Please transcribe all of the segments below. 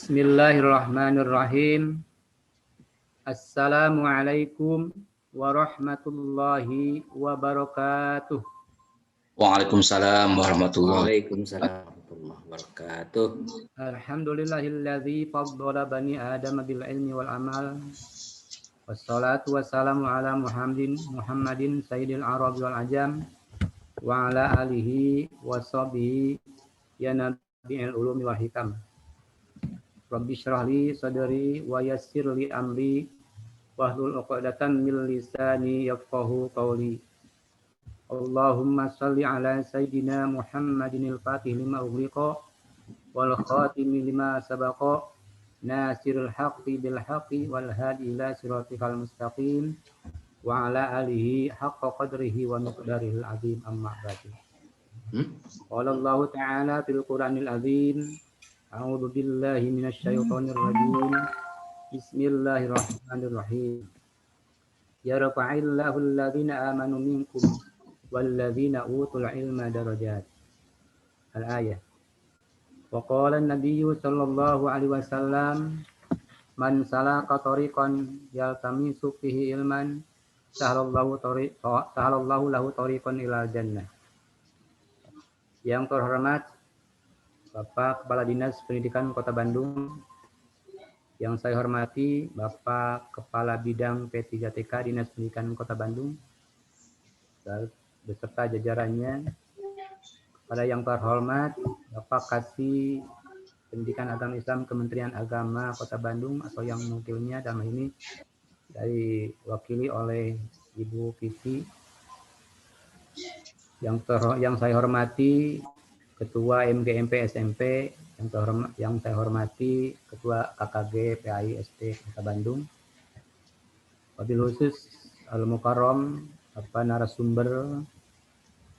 Bismillahirrahmanirrahim. Assalamualaikum warahmatullahi wabarakatuh. Waalaikumsalam warahmatullahi wabarakatuh. Alhamdulillahilladzi faddala bani Adam bil ilmi wal amal. Wassalatu wassalamu ala Muhammadin sayyidil arabi wal ajam wa ala alihi wa sahbihi ya nabiyil ulumi wal hikam. Rabbi shrah li sadri wa yassir li amri wahlul 'uqdatam min lisani yafqahu qawli. Allahumma shalli ala sayyidina Muhammadinil fatih lima ughliqa wal khatimi lima sabaqa nasirul haqqi bil haqqi wal hadi ila siratikal mustaqim wa ala alihi haqqa qadrihi wa miqdarihil azim amma ba'du. Qala Allah ta'ala fil Qur'anil azim. A'udzu billahi minasy syaithanir rajim. Bismillahirrahmanirrahim. Yarfa'illahu alladhina amanu minkum walladzina utul ilma darajat. Al-ayah. Wa qala an-nabiyyu sallallahu alaihi wasallam man salaka tariqan yaltamisu fihi ilman sahalallahu lahu tariqan ilal jannah. Yang terhormat Bapak Kepala Dinas Pendidikan Kota Bandung, yang saya hormati Bapak Kepala Bidang P3TK Dinas Pendidikan Kota Bandung beserta jajarannya, pada yang terhormat Bapak Kasih Pendidikan Agama Islam Kementerian Agama Kota Bandung atau yang mewakilnya dalam ini diwakili oleh Ibu Kisi, yang saya hormati Ketua MGMP SMP, yang saya hormati Ketua KKG PAI SD Kota Bandung, wabil khusus Al-Mukarram Bapak narasumber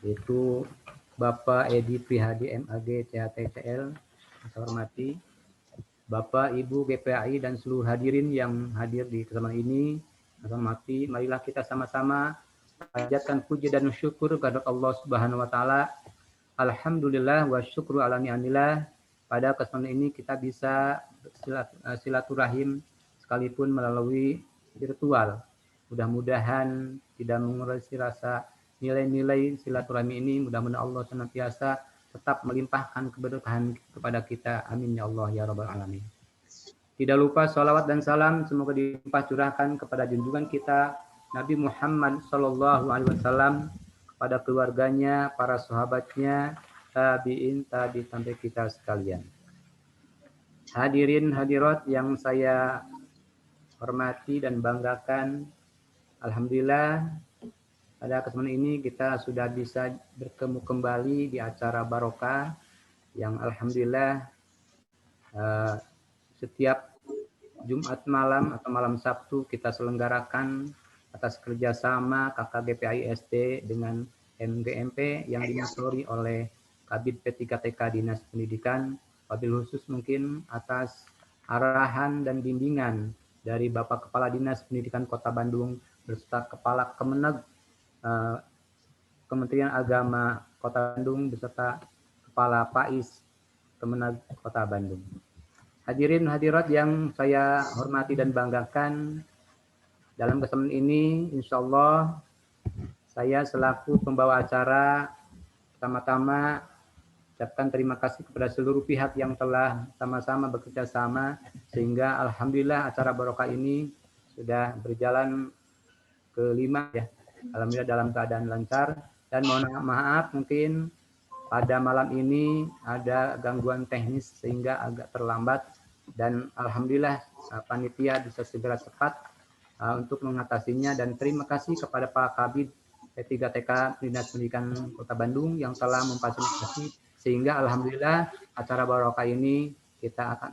yaitu Bapak Edi Prihadi MAG CHTCL, yang saya hormati Bapak Ibu GPAI dan seluruh hadirin yang hadir di kesempatan ini, yang saya hormati. Marilah kita sama-sama panjatkan puji dan syukur kepada Allah Subhanahu wa taala. Alhamdulillah wa syukru ala ni'amillah. Pada kesempatan ini kita bisa silaturahim sekalipun melalui virtual. Mudah-mudahan tidak mengurangi rasa nilai-nilai silaturahmi ini. Mudah-mudahan Allah senantiasa tetap melimpahkan keberkahan kepada kita. Amin ya Allah ya rabbal alamin. Tidak lupa sholawat dan salam semoga dilimpah curahkan kepada junjungan kita Nabi Muhammad sallallahu alaihi wasallam, pada keluarganya, para sahabatnya, tabi'in, sampai kita sekalian. Hadirin hadirat yang saya hormati dan banggakan, alhamdulillah pada kesempatan ini kita sudah bisa bertemu kembali di acara barokah yang alhamdulillah setiap Jumat malam atau malam Sabtu kita selenggarakan atas kerjasama KKGPAI SD dengan MGMP yang dimasuri oleh Kabid P3TK Dinas Pendidikan, wabil khusus mungkin atas arahan dan bimbingan dari Bapak Kepala Dinas Pendidikan Kota Bandung beserta Kepala Kemenag Kementerian Agama Kota Bandung beserta Kepala PAIS Kemenag Kota Bandung. Hadirin hadirat yang saya hormati dan banggakan, dalam kesempatan ini, insya Allah, saya selaku pembawa acara, pertama-tama ucapkan terima kasih kepada seluruh pihak yang telah sama-sama bekerja sama, sehingga alhamdulillah acara barokah ini sudah berjalan kelima ya. Alhamdulillah dalam keadaan lancar, dan mohon maaf mungkin pada malam ini ada gangguan teknis sehingga agak terlambat, dan alhamdulillah panitia bisa segera cepat untuk mengatasinya, dan terima kasih kepada Pak Kabid P3TK Dinas Pendidikan Kota Bandung yang telah memfasilitasi sehingga alhamdulillah acara barokah ini kita akan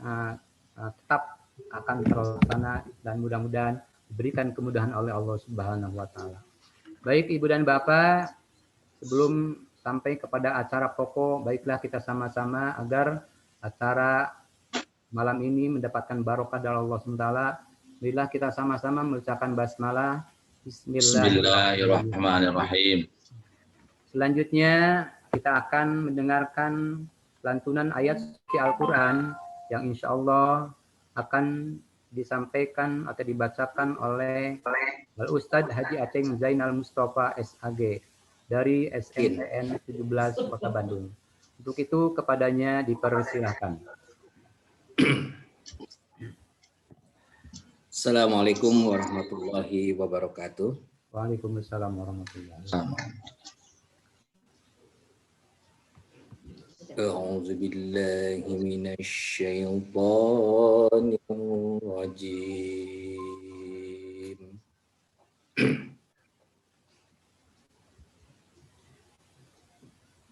tetap akan terlaksana dan mudah-mudahan diberikan kemudahan oleh Allah Subhanahu wa taala. Baik Ibu dan Bapak, sebelum sampai kepada acara pokok, baiklah kita sama-sama agar acara malam ini mendapatkan barokah dari Allah Subhanahu wa taala. Marilah kita sama-sama mengucapkan basmalah. Bismillahirrahmanirrahim. Selanjutnya kita akan mendengarkan lantunan ayat suci Al-Quran yang insya Allah akan disampaikan atau dibacakan oleh Al-Ustadz Haji Aceng Zainal Mustafa SAG dari SMPN 17 Kota Bandung. Untuk itu kepadanya dipersilahkan. Assalamualaikum warahmatullahi wabarakatuh. Waalaikumsalam warahmatullahi wabarakatuh. A'udzu billahi minasy syaithanir rajim.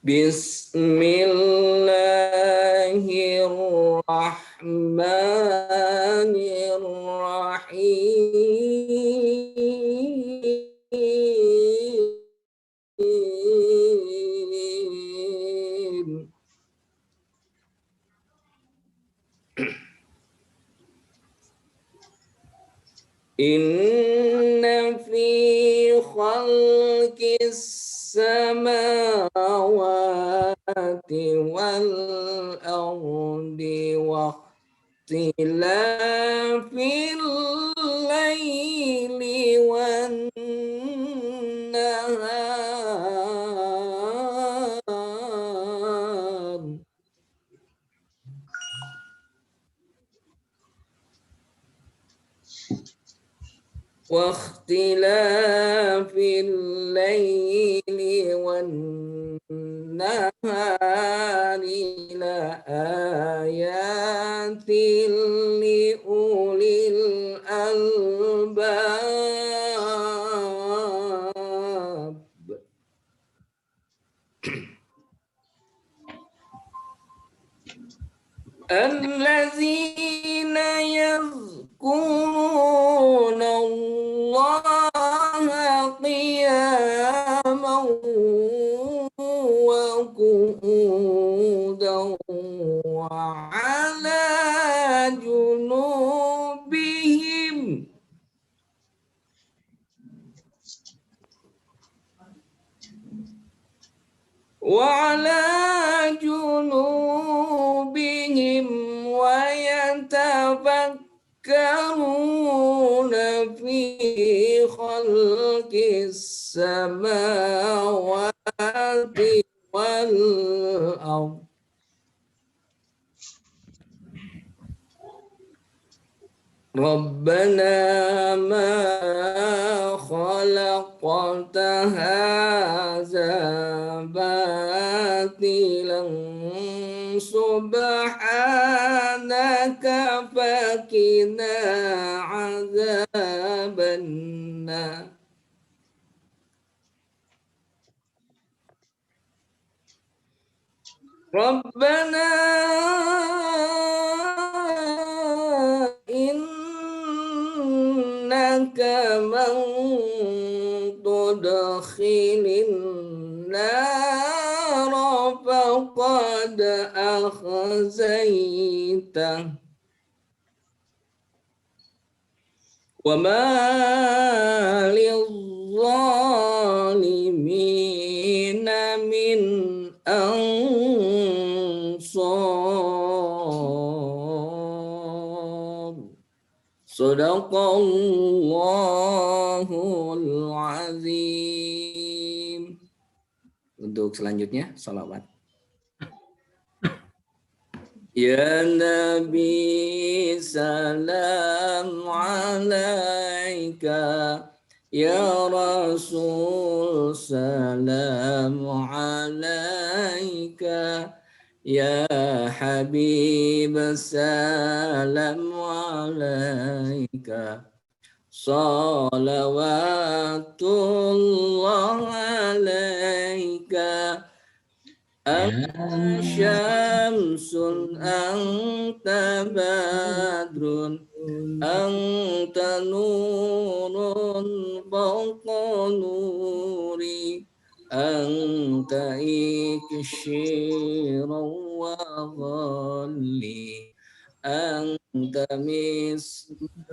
Bismillahirrahmanirrahim. Inna fi khalqis samawati wal ardi wa ikhtilafil laili wan nahar واختلاف الليل والنهار لآيات لأولي الألباب. الذين يذكرون الله قياما وقعودا وعلى جنوبهم ويتفكرون في خلق السماوات والأرض ربنا ما خلقت هذا باطلا سبحانك فقنا عذاب النار. ربنا إنك من تدخل النار فقد أخزيته وما للظالمين من أنصار. Sadaqallahul azim. Untuk selanjutnya salawat. Ya Nabi salam alaika, Ya Rasul salam alaika, Ya Habib salam alaika, salawatullah alaika. Anta syamsun anta badrun anta nurun fawqa nuri anta ikshiran wa dhalli anta misbahu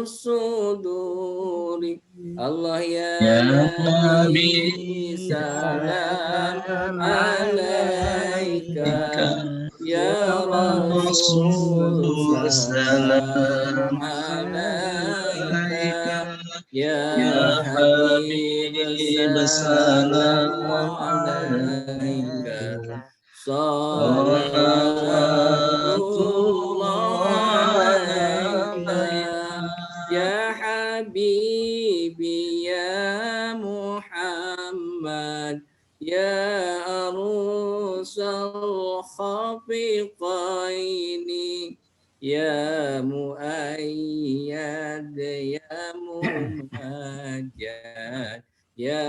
suduri. Allah ya Nabi salam alaika, Ya Rasul Rasul salam salam alaika, alaika, Ya ya Habib Habib salam salam alaika, alaika. Salawatullah alaika, Salawatullah Ya Habibi ya Muhammad, Ya arusal khafiqaini, Ya muayyad ya mumajjad, Ya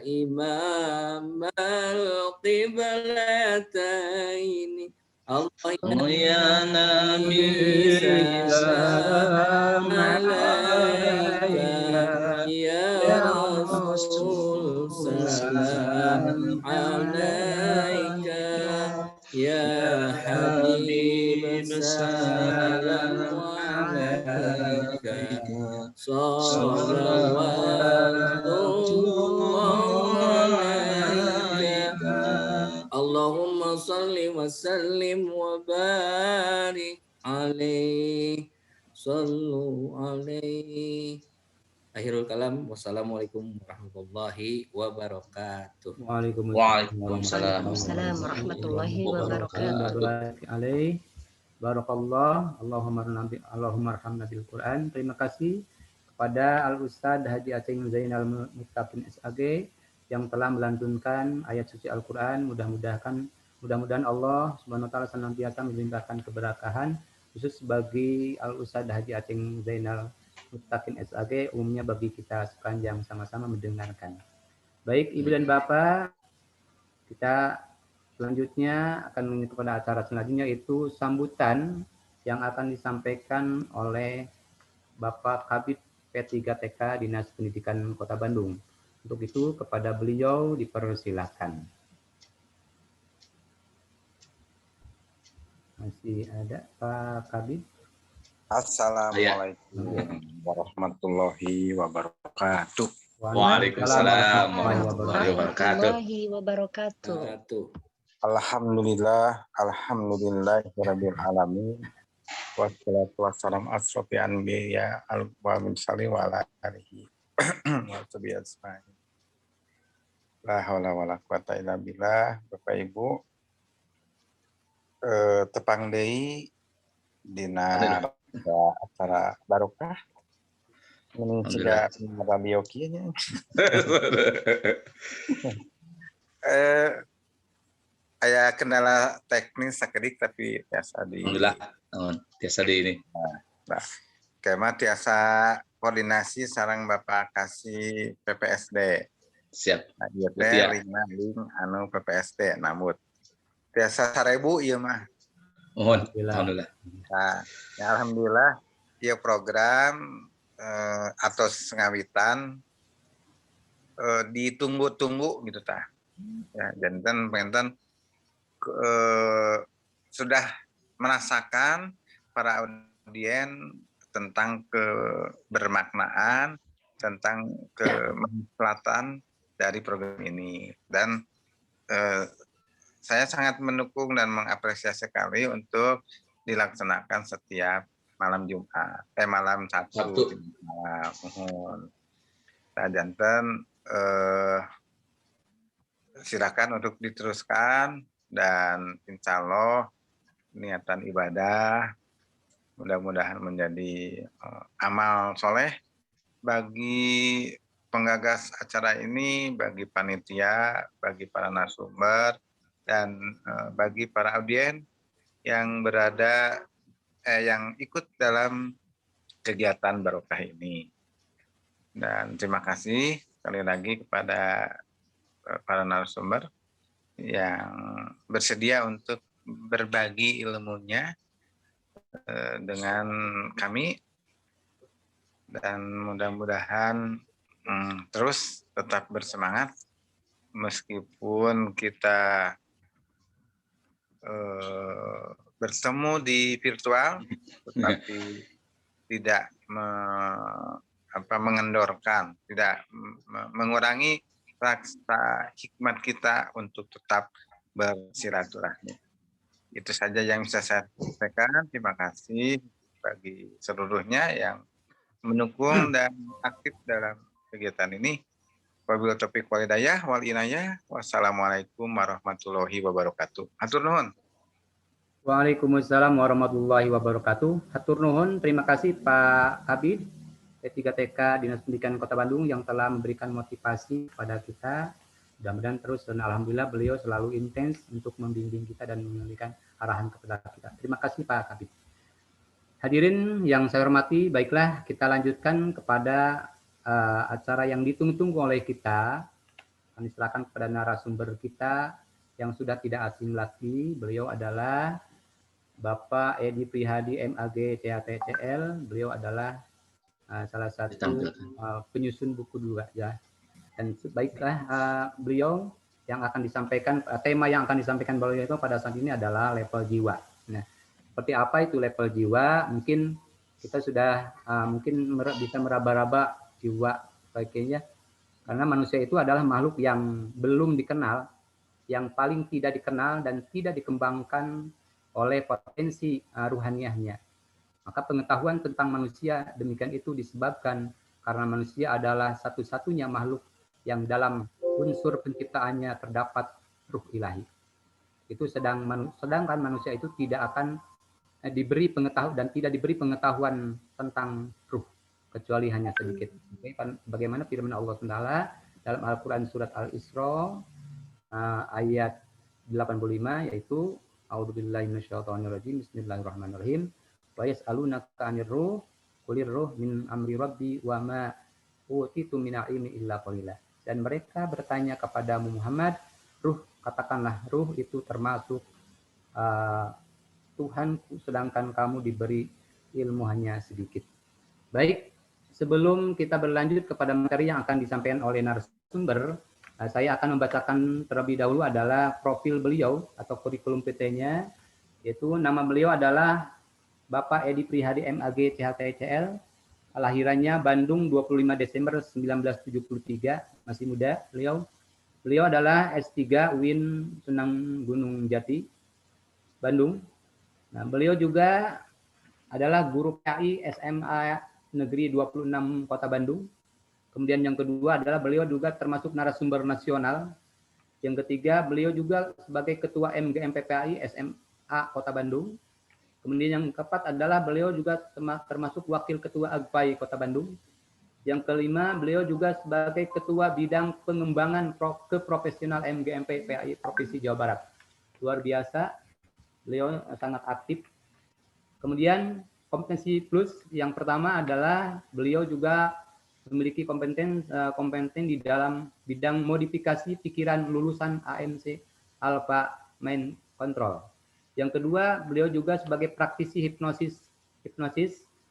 imam al-qiblataini, Allah ya Oh ya Nabi salam Salam alaika, alaika Ya ya Rasul Rasul salam Rasul salam alaika, alaika, ya Ya Habib Habib salam salam alaika, alaika. Salawatullah alaika, Allahumma salli wa sallim wa barik alaih, sallu alaih. Akhirul kalam, wassalamualaikum warahmatullahi wabarakatuh. Waalaikumsalam Waalaikumsalam warahmatullahi wabarakatuh. alaih. Barakallah. Allahumma arhamna bil Quran. Terima kasih kepada Al Ustadz Haji Aceh Zainal Muttaqin SAG yang telah melantunkan ayat suci Al-Quran. Mudah-mudahan Allah Subhanahu wa taala senantiasa melimpahkan keberkahan khusus bagi Al Ustadz Haji Aceh Zainal Muttaqin SAG, umumnya bagi kita sepanjang sama-sama mendengarkan. Baik Ibu dan Bapak, kita selanjutnya akan menuju kepada acara selanjutnya, yaitu sambutan yang akan disampaikan oleh Bapak Kabid P3TK Dinas Pendidikan Kota Bandung. Untuk itu kepada beliau dipersilakan. Masih ada Pak Kabid? Assalamualaikum warahmatullahi wabarakatuh. Waalaikumsalam warahmatullahi warahmatullahi wabarakatuh. Alhamdulillahirabbil alamin. Wassalatu wassalamu asrofi anbiya wa mursalin wa ala alihi wa sahbihi ajmain. La haula wala quwata illa billah. Bapak Ibu, tepang deui dina acara barokah ini juga radio kieu nya. Aya kendala teknis sakedik tapi biasa di Alhamdulillah, biasa di ini. Nah, kema tiasa koordinasi sareng Bapak kasih PPSD. Siap. Nah, ieu teh ringna ling anu PPSD namun tiasa 1000 ieu mah. Mohon. Alhamdulillah. Nah, ya alhamdulillah ieu program atau ngawitan ditunggu-tunggu gitu tah. Ya, janten penten sudah merasakan para audien tentang kebermaknaan, tentang kemanfaatan dari program ini. Dan saya sangat mendukung dan mengapresiasi sekali untuk dilaksanakan setiap malam Jumat, malam Sabtu. Malam. Nah, janten silakan untuk diteruskan dan insya Allah niatan ibadah mudah-mudahan menjadi amal soleh bagi penggagas acara ini, bagi panitia, bagi para narasumber, dan bagi para audien yang berada yang ikut dalam kegiatan barokah ini. Dan terima kasih sekali lagi kepada para narasumber yang bersedia untuk berbagi ilmunya dengan kami, dan mudah-mudahan terus tetap bersemangat meskipun kita bertemu di virtual, tetapi tidak mengendorkan, tidak mengurangi rasa hikmat kita untuk tetap bersilaturahmi. Itu saja yang bisa saya sampaikan. Terima kasih bagi seluruhnya yang mendukung dan aktif dalam kegiatan ini. Wabillahi taufiq wal hidayah wal inayah. Wassalamualaikum warahmatullahi wabarakatuh. Hatur nuhun. Waalaikumsalam warahmatullahi wabarakatuh. Hatur nuhun, terima kasih Pak Kabid P3TK Dinas Pendidikan Kota Bandung yang telah memberikan motivasi kepada kita. Mudah-mudahan terus dan alhamdulillah beliau selalu intens untuk membimbing kita dan memberikan arahan kepada kita. Terima kasih Pak Kabid. Hadirin yang saya hormati, baiklah kita lanjutkan kepada acara yang ditunggu-tunggu oleh kita. Kami silakan kepada narasumber kita yang sudah tidak asing lagi. Beliau adalah Bapak Edi Prihadi MAG THTCL. Beliau adalah salah satu penyusun buku juga ya. Dan baiklah beliau yang akan disampaikan, tema yang akan disampaikan beliau itu pada saat ini adalah level jiwa. Nah, seperti apa itu level jiwa? Mungkin kita sudah mungkin bisa meraba-raba jiwa sebagainya. Karena manusia itu adalah makhluk yang belum dikenal, yang paling tidak dikenal dan tidak dikembangkan oleh potensi ruhaniahnya. Maka pengetahuan tentang manusia demikian itu disebabkan karena manusia adalah satu-satunya makhluk yang dalam unsur penciptaannya terdapat ruh ilahi. Itu sedangkan manusia itu tidak akan diberi pengetahuan dan tidak diberi pengetahuan tentang ruh kecuali hanya sedikit. Bagaimana firman Allah SWT dalam Al-Quran surat Al-Isra ayat 85 yaitu A'udzubillahi minasyaitonirrajim bismillahirrahmanirrahim wa yas'alunaka 'anir ruh qulir ruh min amri rabbi wa ma utitu min ilmi illa qalila. Dan mereka bertanya kepada Muhammad, ruh, katakanlah ruh itu termasuk Tuhanku sedangkan kamu diberi ilmu hanya sedikit. Baik, sebelum kita berlanjut kepada materi yang akan disampaikan oleh narasumber, saya akan membacakan terlebih dahulu adalah profil beliau atau kurikulum PT-nya, yaitu nama beliau adalah Bapak Edi Prihadi MAG THTCL, lahirannya Bandung 25 Desember 1973, masih muda beliau. Beliau adalah S3 UIN Sunan Gunung Jati, Bandung. Nah, beliau juga adalah guru PAI SMA Negeri 26 Kota Bandung. Kemudian yang kedua adalah beliau juga termasuk narasumber nasional. Yang ketiga, beliau juga sebagai ketua MGMPPAI SMA Kota Bandung. Kemudian yang keempat adalah beliau juga termasuk wakil ketua AGPAI Kota Bandung. Yang kelima, beliau juga sebagai ketua bidang pengembangan keprofesional MGMPPAI Provinsi Jawa Barat. Luar biasa, beliau sangat aktif. Kemudian kompetensi plus yang pertama adalah beliau juga memiliki kompeten di dalam bidang modifikasi pikiran lulusan AMC Alpha Mind Control. Yang kedua, beliau juga sebagai praktisi hipnosis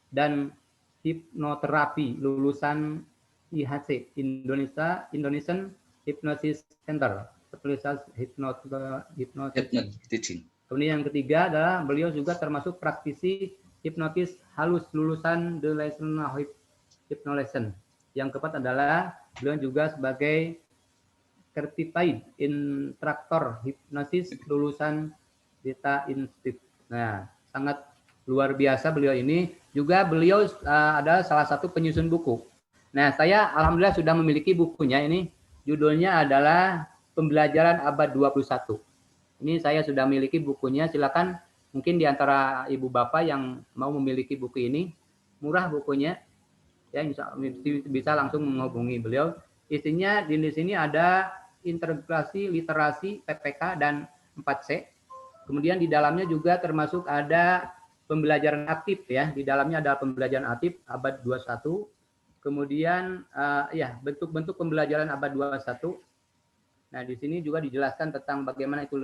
dan hipnoterapi lulusan IHC Indonesian Hypnosis Center, spesialis hipnosis. Kemudian yang ketiga adalah beliau juga termasuk praktisi hipnotis halus lulusan The Lesson Hypnolesson. Yang keempat adalah beliau juga sebagai certified instructor hipnosis lulusan Dita Institute. Nah, sangat luar biasa beliau ini. Juga beliau adalah salah satu penyusun buku. Nah, saya alhamdulillah sudah memiliki bukunya ini. Judulnya adalah Pembelajaran Abad 21. Ini saya sudah memiliki bukunya. Silakan mungkin di antara ibu bapak yang mau memiliki buku ini, murah bukunya. Ya, bisa langsung menghubungi beliau. Isinya di sini ada integrasi literasi PPK dan 4C. Kemudian di dalamnya juga termasuk ada pembelajaran aktif ya. Di dalamnya ada pembelajaran aktif abad 21. Kemudian ya bentuk-bentuk pembelajaran abad 21. Nah, di sini juga dijelaskan tentang bagaimana itu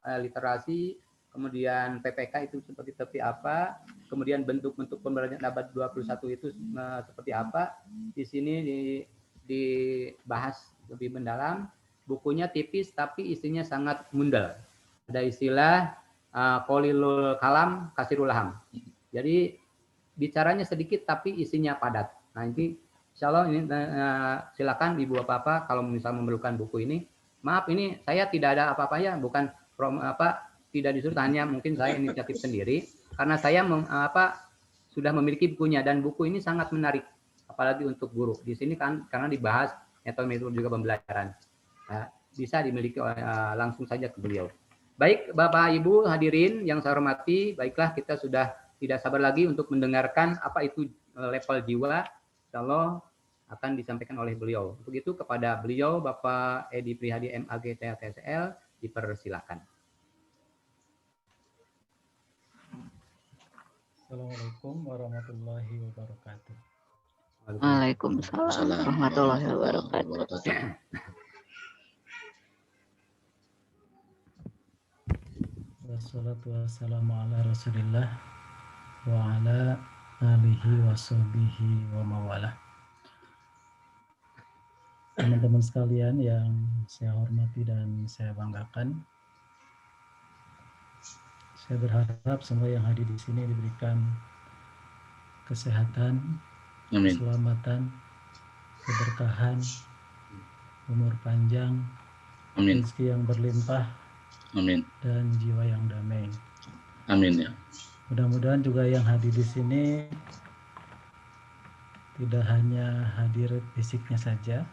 literasi, kemudian PPK itu seperti apa, kemudian bentuk-bentuk pembelajaran abad 21 itu seperti apa. Di sini dibahas lebih mendalam. Bukunya tipis tapi isinya sangat mundal. Ada istilah Qalilul Kalam Kasirul Laham. Jadi bicaranya sedikit tapi isinya padat. Nah, ini insya Allah ini silakan ibu bapak kalau misalnya memerlukan buku ini. Maaf ini saya tidak ada apa-apa ya, bukan tidak disuruh, hanya mungkin saya inisiatif sendiri karena saya sudah memiliki bukunya dan buku ini sangat menarik apalagi untuk guru. Di sini kan karena dibahas metode juga pembelajaran. Bisa dimiliki langsung saja ke beliau. Baik, Bapak Ibu hadirin yang saya hormati, baiklah kita sudah tidak sabar lagi untuk mendengarkan apa itu level jiwa. Insyaallah akan disampaikan oleh beliau. Untuk itu kepada beliau Bapak Edi Prihadi MAG TSL dipersilakan. Assalamualaikum warahmatullahi wabarakatuh. Waalaikumsalam warahmatullahi wabarakatuh. Wassalatu wassalamu ala Rasulillah wa ala alihi wa sahbihi wa mawalah. Teman-teman sekalian yang saya hormati dan saya banggakan, saya berharap semua yang hadir di sini diberikan kesehatan, Amin. keselamatan, keberkahan, umur panjang, Amin. rezeki yang berlimpah, Amin. dan jiwa yang damai. Amin ya. Mudah-mudahan juga yang hadir di sini tidak hanya hadir fisiknya saja,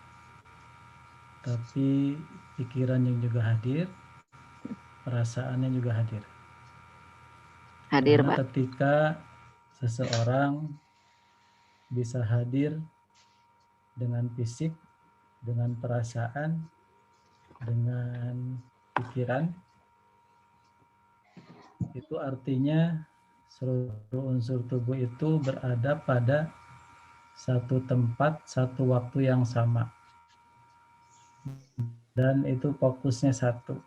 tapi pikirannya juga hadir, perasaannya juga hadir. Hadir, Karena Pak. ketika seseorang bisa hadir dengan fisik, dengan perasaan, dengan pikiran, itu artinya seluruh unsur tubuh itu berada pada satu tempat, satu waktu yang sama. Dan itu fokusnya satu.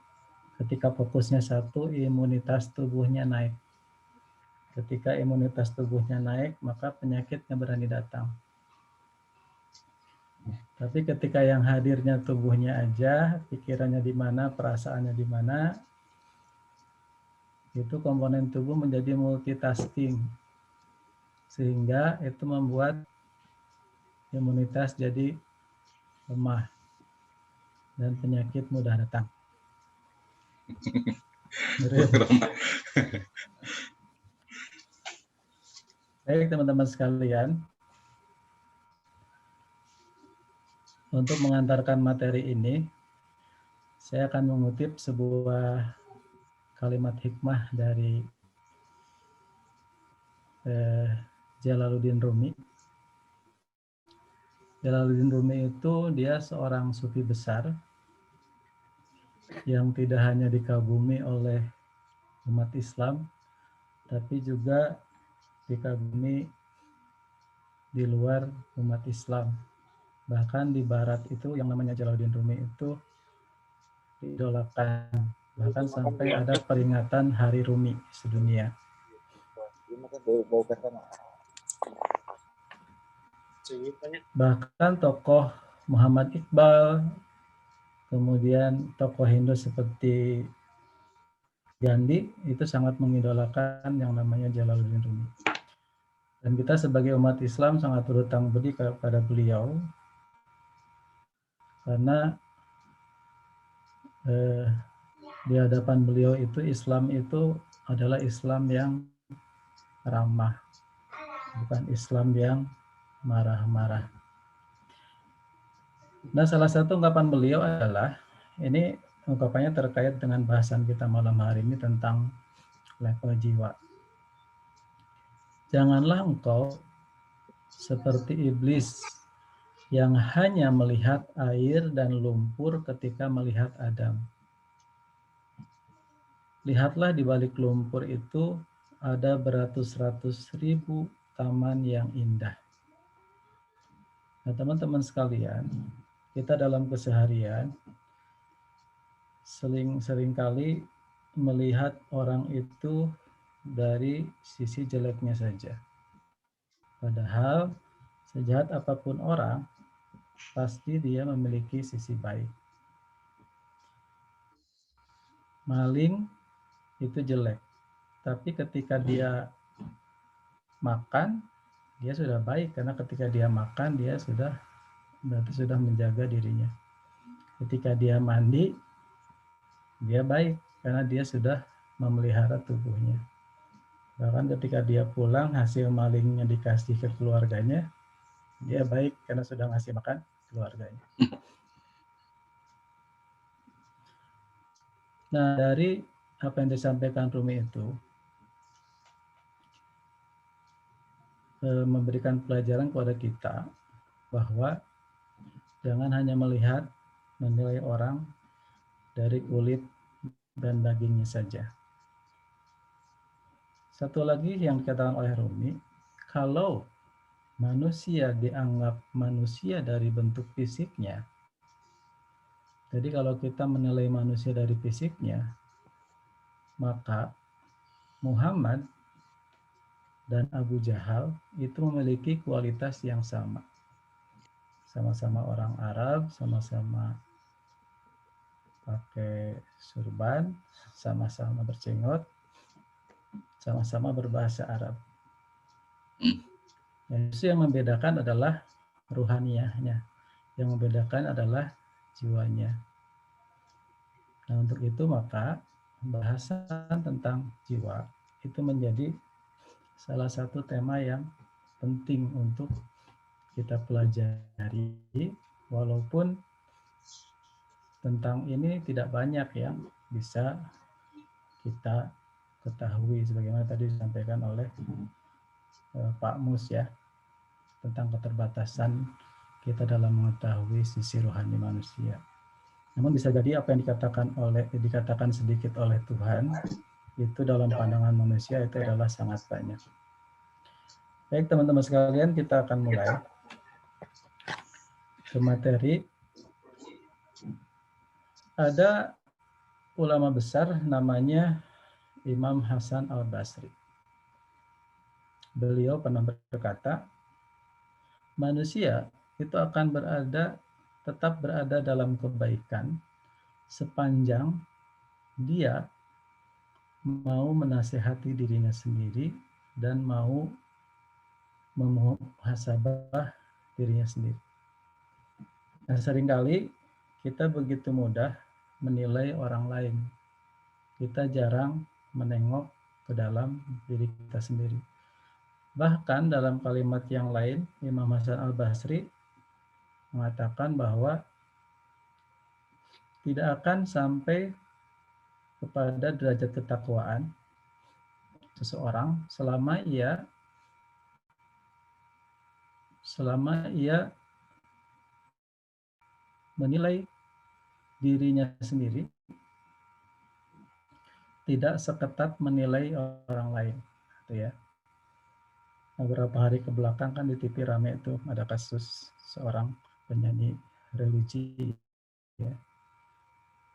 Ketika fokusnya satu, imunitas tubuhnya naik. Ketika imunitas tubuhnya naik, maka penyakitnya berani datang. Tapi ketika yang hadirnya tubuhnya aja, pikirannya di mana, perasaannya di mana, itu komponen tubuh menjadi multitasking. Sehingga itu membuat imunitas jadi lemah dan penyakit mudah datang. Baik teman-teman sekalian, untuk mengantarkan materi ini, saya akan mengutip sebuah kalimat hikmah dari Jalaluddin Rumi. Jalaluddin Rumi itu dia seorang sufi besar yang tidak hanya dikagumi oleh umat Islam, tapi juga dikagumi di luar umat Islam. Bahkan di barat itu yang namanya Jalaluddin Rumi itu diidolakan. Bahkan sampai ada peringatan Hari Rumi sedunia. Bahkan tokoh Muhammad Iqbal, kemudian tokoh Hindu seperti Gandhi itu sangat mengidolakan yang namanya Jalaluddin Rumi. Dan kita sebagai umat Islam sangat berhutang budi kepada beliau karena di hadapan beliau itu Islam itu adalah Islam yang ramah, bukan Islam yang marah-marah. Nah, salah satu ungkapan beliau adalah, ini ungkapannya terkait dengan bahasan kita malam hari ini tentang level jiwa. Janganlah engkau seperti iblis yang hanya melihat air dan lumpur ketika melihat Adam. Lihatlah di balik lumpur itu ada beratus-ratus ribu taman yang indah. Nah, teman-teman sekalian, kita dalam keseharian seringkali melihat orang itu dari sisi jeleknya saja. Padahal sejahat apapun orang, pasti dia memiliki sisi baik. Maling itu jelek, tapi ketika dia makan, dia sudah baik karena ketika dia makan dia berarti sudah menjaga dirinya. Ketika dia mandi, dia baik karena dia sudah memelihara tubuhnya. Bahkan ketika dia pulang, hasil malingnya dikasih ke keluarganya, dia baik karena sudah ngasih makan keluarganya. Nah, dari apa yang disampaikan Rumi itu, memberikan pelajaran kepada kita bahwa jangan hanya melihat, menilai orang dari kulit dan dagingnya saja. Satu lagi yang dikatakan oleh Rumi, kalau manusia dianggap manusia dari bentuk fisiknya, jadi kalau kita menilai manusia dari fisiknya, maka Muhammad dan Abu Jahal itu memiliki kualitas yang sama. Sama-sama orang Arab, sama-sama pakai surban, sama-sama berjenggot, sama-sama berbahasa Arab. Yang membedakan adalah ruhaniyahnya. Yang membedakan adalah jiwanya. Nah, untuk itu maka bahasan tentang jiwa itu menjadi salah satu tema yang penting untuk kita pelajari, walaupun tentang ini tidak banyak yang bisa kita ketahui sebagaimana tadi disampaikan oleh Pak Mus ya, tentang keterbatasan kita dalam mengetahui sisi rohani manusia. Namun bisa jadi apa yang dikatakan sedikit oleh Tuhan itu dalam pandangan manusia itu adalah sangat banyak. Baik teman-teman sekalian, kita akan mulai ke materi. Ada ulama besar namanya Imam Hasan Al-Basri. Beliau pernah berkata, manusia itu akan tetap berada dalam kebaikan sepanjang dia mau menasihati dirinya sendiri dan mau memuhasabah dirinya sendiri. Nah, seringkali kita begitu mudah menilai orang lain. Kita jarang menengok ke dalam diri kita sendiri. Bahkan dalam kalimat yang lain, Imam Hasan Al-Basri mengatakan bahwa tidak akan sampai kepada derajat ketakwaan seseorang selama ia menilai dirinya sendiri tidak seketat menilai orang lain, gitu ya. Beberapa hari ke belakang kan di TV rame itu ada kasus seorang penyanyi religi, ya.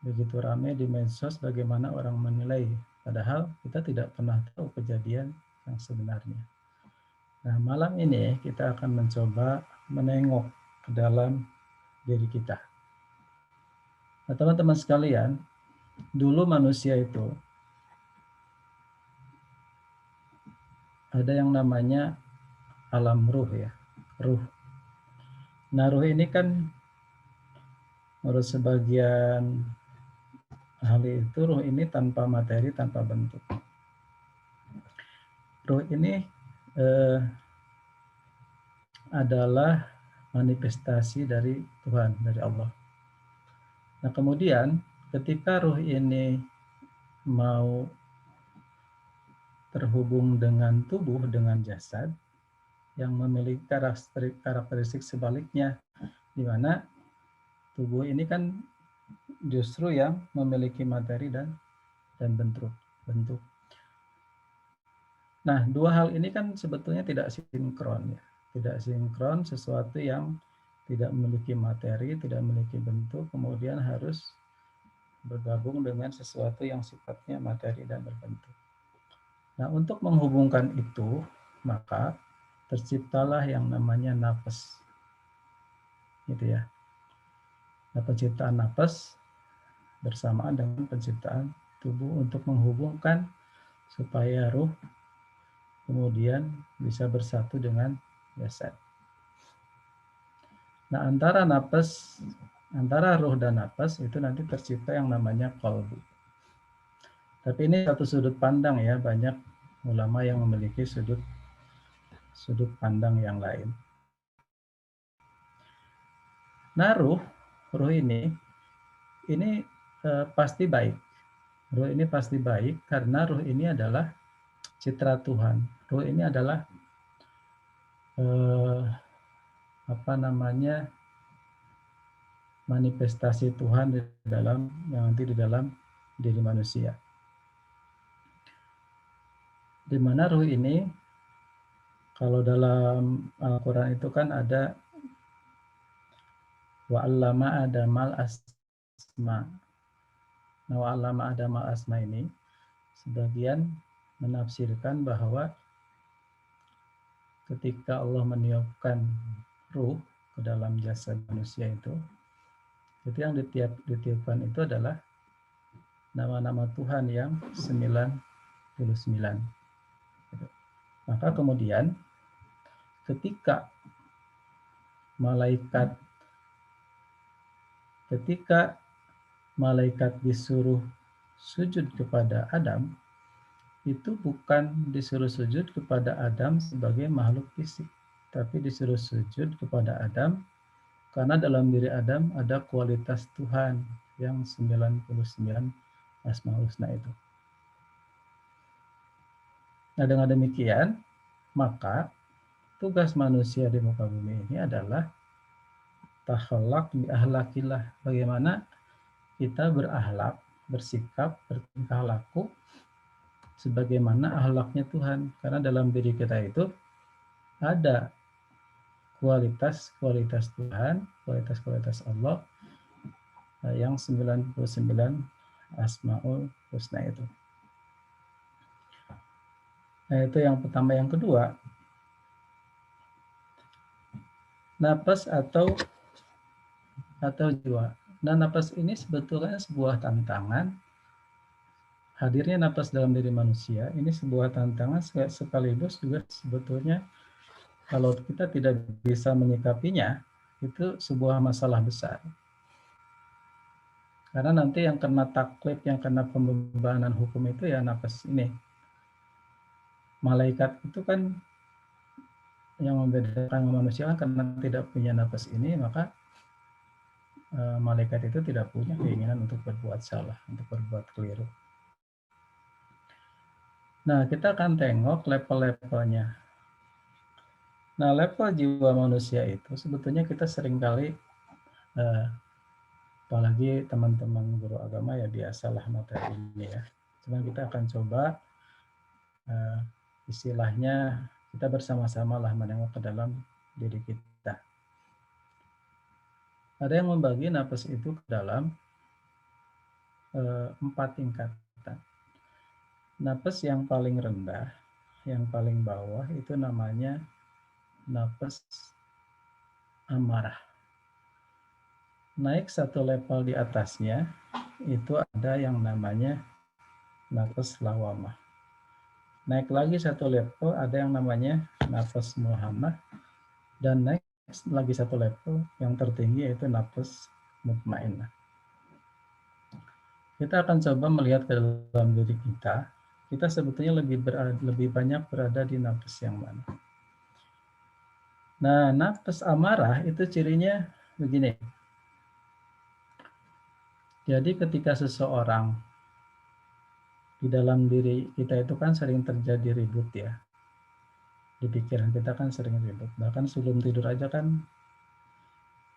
Begitu rame di medsos bagaimana orang menilai, padahal kita tidak pernah tahu kejadian yang sebenarnya. Nah, malam ini kita akan mencoba menengok ke dalam diri kita. Nah, teman-teman sekalian, dulu manusia itu ada yang namanya alam ruh ya, ruh. Nah, ruh ini kan menurut sebagian ahli itu ruh ini tanpa materi, tanpa bentuk. Ruh ini adalah manifestasi dari Tuhan, dari Allah. Nah, kemudian ketika ruh ini mau terhubung dengan tubuh, dengan jasad, yang memiliki karakteristik sebaliknya, di mana tubuh ini kan justru yang memiliki materi dan bentuk. Nah, dua hal ini kan sebetulnya tidak sinkron ya. Tidak sinkron, sesuatu yang tidak memiliki materi, tidak memiliki bentuk, kemudian harus bergabung dengan sesuatu yang sifatnya materi dan berbentuk. Nah, untuk menghubungkan itu, maka terciptalah yang namanya nafas. Gitu ya. Nah, penciptaan nafas bersamaan dengan penciptaan tubuh untuk menghubungkan supaya ruh kemudian bisa bersatu dengan jasad. Nah, antara ruh dan nafas itu nanti tercipta yang namanya qalbu. Tapi ini satu sudut pandang ya, banyak ulama yang memiliki sudut pandang yang lain. Nah, ruh ini pasti baik. Ruh ini pasti baik karena ruh ini adalah citra Tuhan. Ruh ini adalah manifestasi Tuhan yang nanti di dalam diri manusia. Di mana ruh ini, kalau dalam Al-Quran itu kan ada wa'allama adamal asma. Nah, wa'allama adamal asma ini sebagian menafsirkan bahwa ketika Allah meniupkan ruh ke dalam jasad manusia itu yang ditiupkan itu adalah nama-nama Tuhan yang 99. Maka kemudian ketika malaikat disuruh sujud kepada Adam, itu bukan disuruh sujud kepada Adam sebagai makhluk fisik, tapi disuruh sujud kepada Adam karena dalam diri Adam ada kualitas Tuhan yang 99 Asmaul Husna itu. Nah, dengan demikian, maka tugas manusia di muka bumi ini adalah takhalaq bi ahlakillah. Bagaimana kita berakhlak, bersikap, bertingkah laku sebagaimana akhlaknya Tuhan. Karena dalam diri kita itu ada kualitas Tuhan, kualitas Allah yang 99 Asmaul Husna itu. Nah, itu yang pertama. Yang kedua, napas atau jiwa. Nah, napas ini sebetulnya sebuah tantangan. Hadirnya napas dalam diri manusia ini sebuah tantangan sekaligus juga sebetulnya kalau kita tidak bisa menyikapinya, itu sebuah masalah besar. Karena nanti yang kena taklif, yang kena pembebanan hukum itu ya napas ini. Malaikat itu kan yang membedakan manusia kan karena tidak punya napas ini, maka malaikat itu tidak punya keinginan untuk berbuat salah, untuk berbuat keliru. Nah, kita akan tengok level-levelnya. Nah, level jiwa manusia itu sebetulnya kita seringkali, apalagi teman-teman guru agama ya biasalah materi ini ya. Cuman kita akan coba istilahnya kita bersama-sama lah menengok ke dalam diri kita. Ada yang membagi napas itu ke dalam 4 tingkatan. Napas yang paling rendah, yang paling bawah itu namanya napas amarah. Naik satu level di atasnya itu ada yang namanya napas lawamah. Naik lagi satu level ada yang namanya napas mulhamah, dan naik lagi satu level yang tertinggi yaitu napas mutmainnah. Kita akan coba melihat ke dalam diri kita sebetulnya lebih banyak berada di napas yang mana. Nah, napas amarah itu cirinya begini. Jadi ketika seseorang di dalam diri kita itu kan sering terjadi ribut ya. Di pikiran kita kan sering ribut. Bahkan sebelum tidur aja kan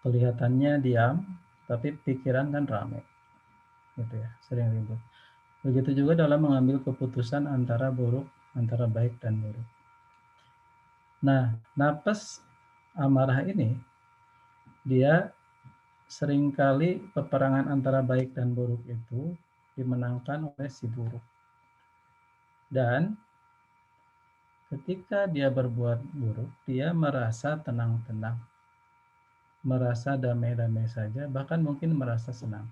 kelihatannya diam, tapi pikiran kan ramai. Gitu ya, sering ribut. Begitu juga dalam mengambil keputusan antara baik dan buruk. Nah, napas amarah ini dia seringkali peperangan antara baik dan buruk itu dimenangkan oleh si buruk. Dan ketika dia berbuat buruk, dia merasa tenang-tenang, merasa damai-damai saja, bahkan mungkin merasa senang.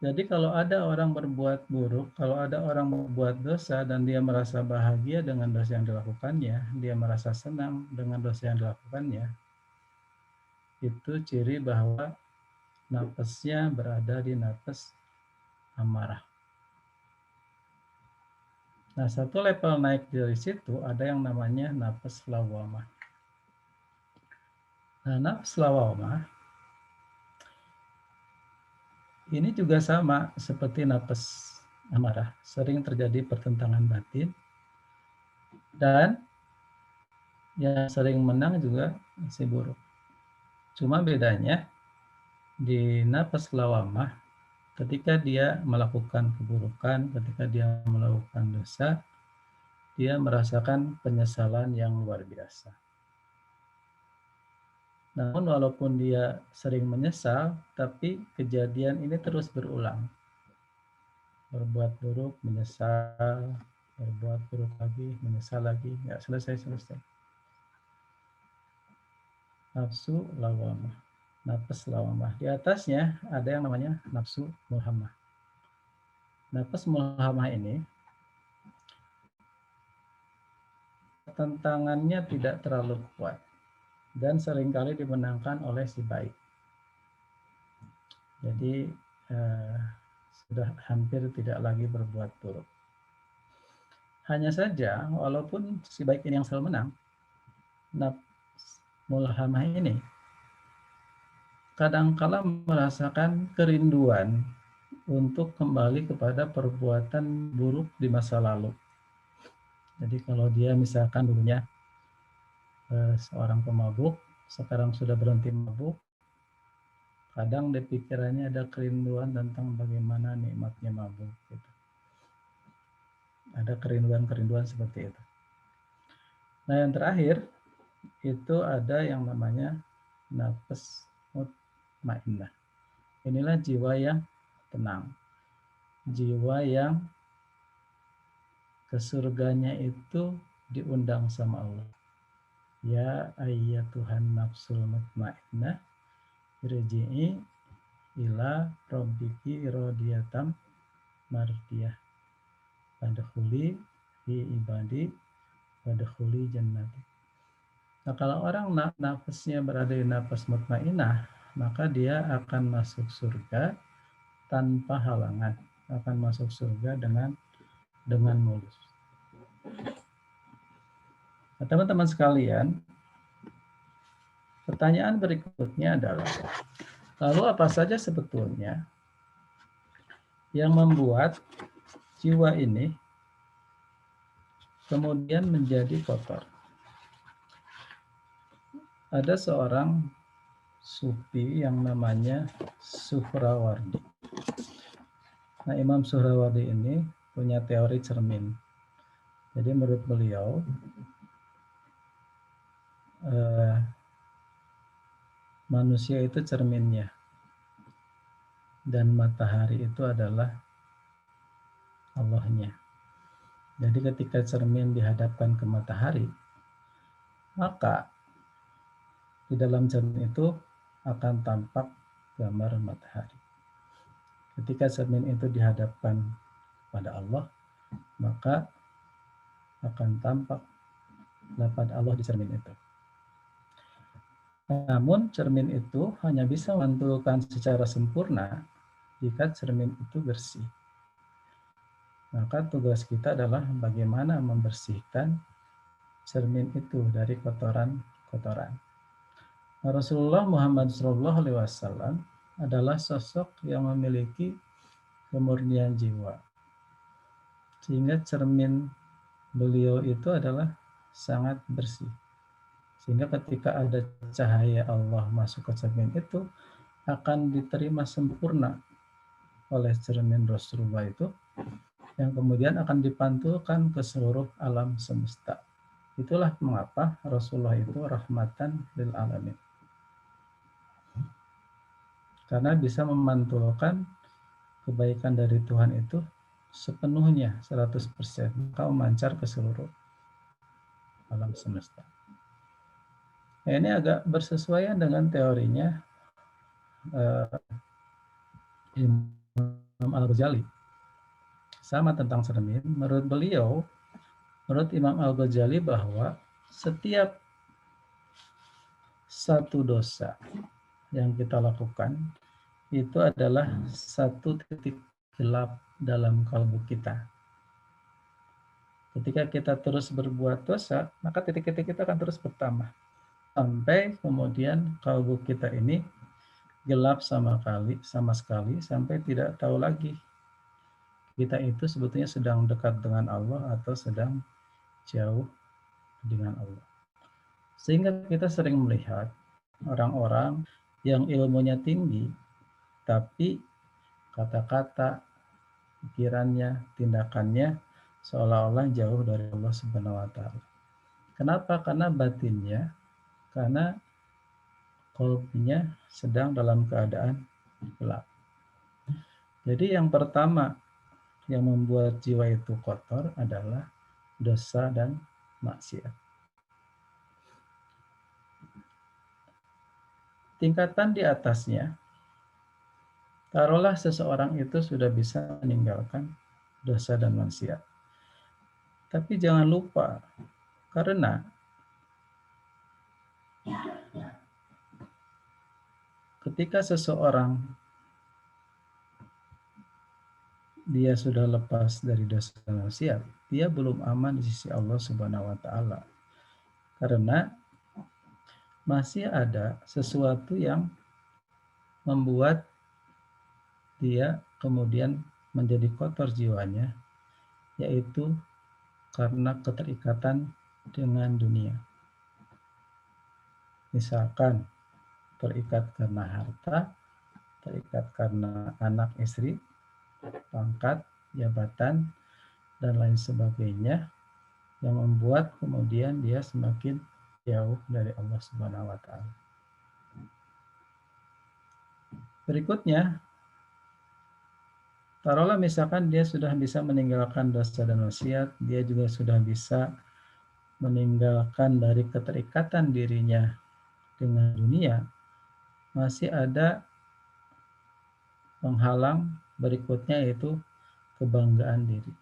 Jadi kalau ada orang berbuat buruk, kalau ada orang berbuat dosa dan dia merasa bahagia dengan dosa yang dilakukannya, dia merasa senang dengan dosa yang dilakukannya, itu ciri bahwa napasnya berada di napas amarah. Nah, satu level naik dari situ ada yang namanya nafas lawamah. Nah, nafas lawamah ini juga sama seperti nafas amarah, sering terjadi pertentangan batin, dan yang sering menang juga si buruk. Cuma bedanya di nafas lawamah, ketika dia melakukan keburukan, ketika dia melakukan dosa, dia merasakan penyesalan yang luar biasa. Namun walaupun dia sering menyesal, tapi kejadian ini terus berulang. Berbuat buruk, menyesal, berbuat buruk lagi, menyesal lagi, nggak selesai-selesai. Nafsu lawamah, nafas lawamah. Di atasnya ada yang namanya nafsu mulhamah. Nafas mulhamah ini tentangannya tidak terlalu kuat dan seringkali dimenangkan oleh si baik. Jadi sudah hampir tidak lagi berbuat buruk. Hanya saja, walaupun si baik ini yang selalu menang, nafs mulhamah ini kadangkala merasakan kerinduan untuk kembali kepada perbuatan buruk di masa lalu. Jadi kalau dia misalkan dulunya seorang pemabuk, sekarang sudah berhenti mabuk, kadang di pikirannya ada kerinduan tentang bagaimana nikmatnya mabuk. Gitu. Ada kerinduan-kerinduan seperti itu. Nah, yang terakhir itu ada yang namanya nafas mutmainnah. Inilah jiwa yang tenang. Jiwa yang ke surganya itu diundang sama Allah. Ya ayyatuhan nafsul mutmainnah, irji'i ila rabbiki radiyatam mardiyah. Wadkhuli fi ibadi wadkhuli jannati. Nah, kalau orang nafasnya berada di nafas mutmainnah, maka dia akan masuk surga tanpa halangan, akan masuk surga dengan mulus. Nah, teman-teman sekalian, pertanyaan berikutnya adalah, lalu apa saja sebetulnya yang membuat jiwa ini kemudian menjadi kotor? Ada seorang sufi yang namanya Suhrawardi. Nah, Imam Suhrawardi ini punya teori cermin. Jadi menurut beliau, manusia itu cerminnya, dan matahari itu adalah Allahnya. Jadi ketika cermin dihadapkan ke matahari, maka di dalam cermin itu akan tampak gambar matahari. Ketika cermin itu dihadapkan pada Allah, maka akan tampak lafaz Allah di cermin itu. Namun cermin itu hanya bisa memantulkan secara sempurna jika cermin itu bersih. Maka tugas kita adalah bagaimana membersihkan cermin itu dari kotoran-kotoran. Rasulullah Muhammad SAW adalah sosok yang memiliki kemurnian jiwa, sehingga cermin beliau itu adalah sangat bersih. Sehingga ketika ada cahaya Allah masuk ke cermin itu, akan diterima sempurna oleh cermin Rasulullah itu, yang kemudian akan dipantulkan ke seluruh alam semesta. Itulah mengapa Rasulullah itu rahmatan lil alamin. Karena bisa memantulkan kebaikan dari Tuhan itu sepenuhnya, 100%, maka memancar ke seluruh alam semesta. Nah, ini agak bersesuaian dengan teorinya Imam Al-Ghazali. Sama tentang cermin. Menurut beliau, menurut Imam Al-Ghazali, bahwa setiap satu dosa yang kita lakukan itu adalah satu titik gelap dalam kalbu kita. Ketika kita terus berbuat dosa, maka titik-titik kita akan terus bertambah. Sampai kemudian kalbu kita ini gelap sama sekali sampai tidak tahu lagi kita itu sebetulnya sedang dekat dengan Allah atau sedang jauh dengan Allah. Sehingga kita sering melihat orang-orang yang ilmunya tinggi, tapi kata-kata, pikirannya, tindakannya seolah-olah jauh dari Allah Subhanahu wa taala. Kenapa? Karena batinnya, karena qalbinya sedang dalam keadaan gelap. Jadi yang pertama yang membuat jiwa itu kotor adalah dosa dan maksiat. Tingkatan di atasnya, taruhlah seseorang itu sudah bisa meninggalkan dosa dan maksiat. Tapi jangan lupa, karena ketika seseorang dia sudah lepas dari dosa dan maksiat, dia belum aman di sisi Allah Subhanahu wa taala. Karena masih ada sesuatu yang membuat dia kemudian menjadi kotor jiwanya, yaitu karena keterikatan dengan dunia. Misalkan terikat karena harta, terikat karena anak istri, pangkat, jabatan, dan lain sebagainya, yang membuat kemudian dia semakin jauh dari Allah Subhanahu wa taala. Berikutnya, taruhlah misalkan dia sudah bisa meninggalkan dosa dan maksiat, dia juga sudah bisa meninggalkan dari keterikatan dirinya dengan dunia, masih ada penghalang berikutnya, yaitu kebanggaan diri.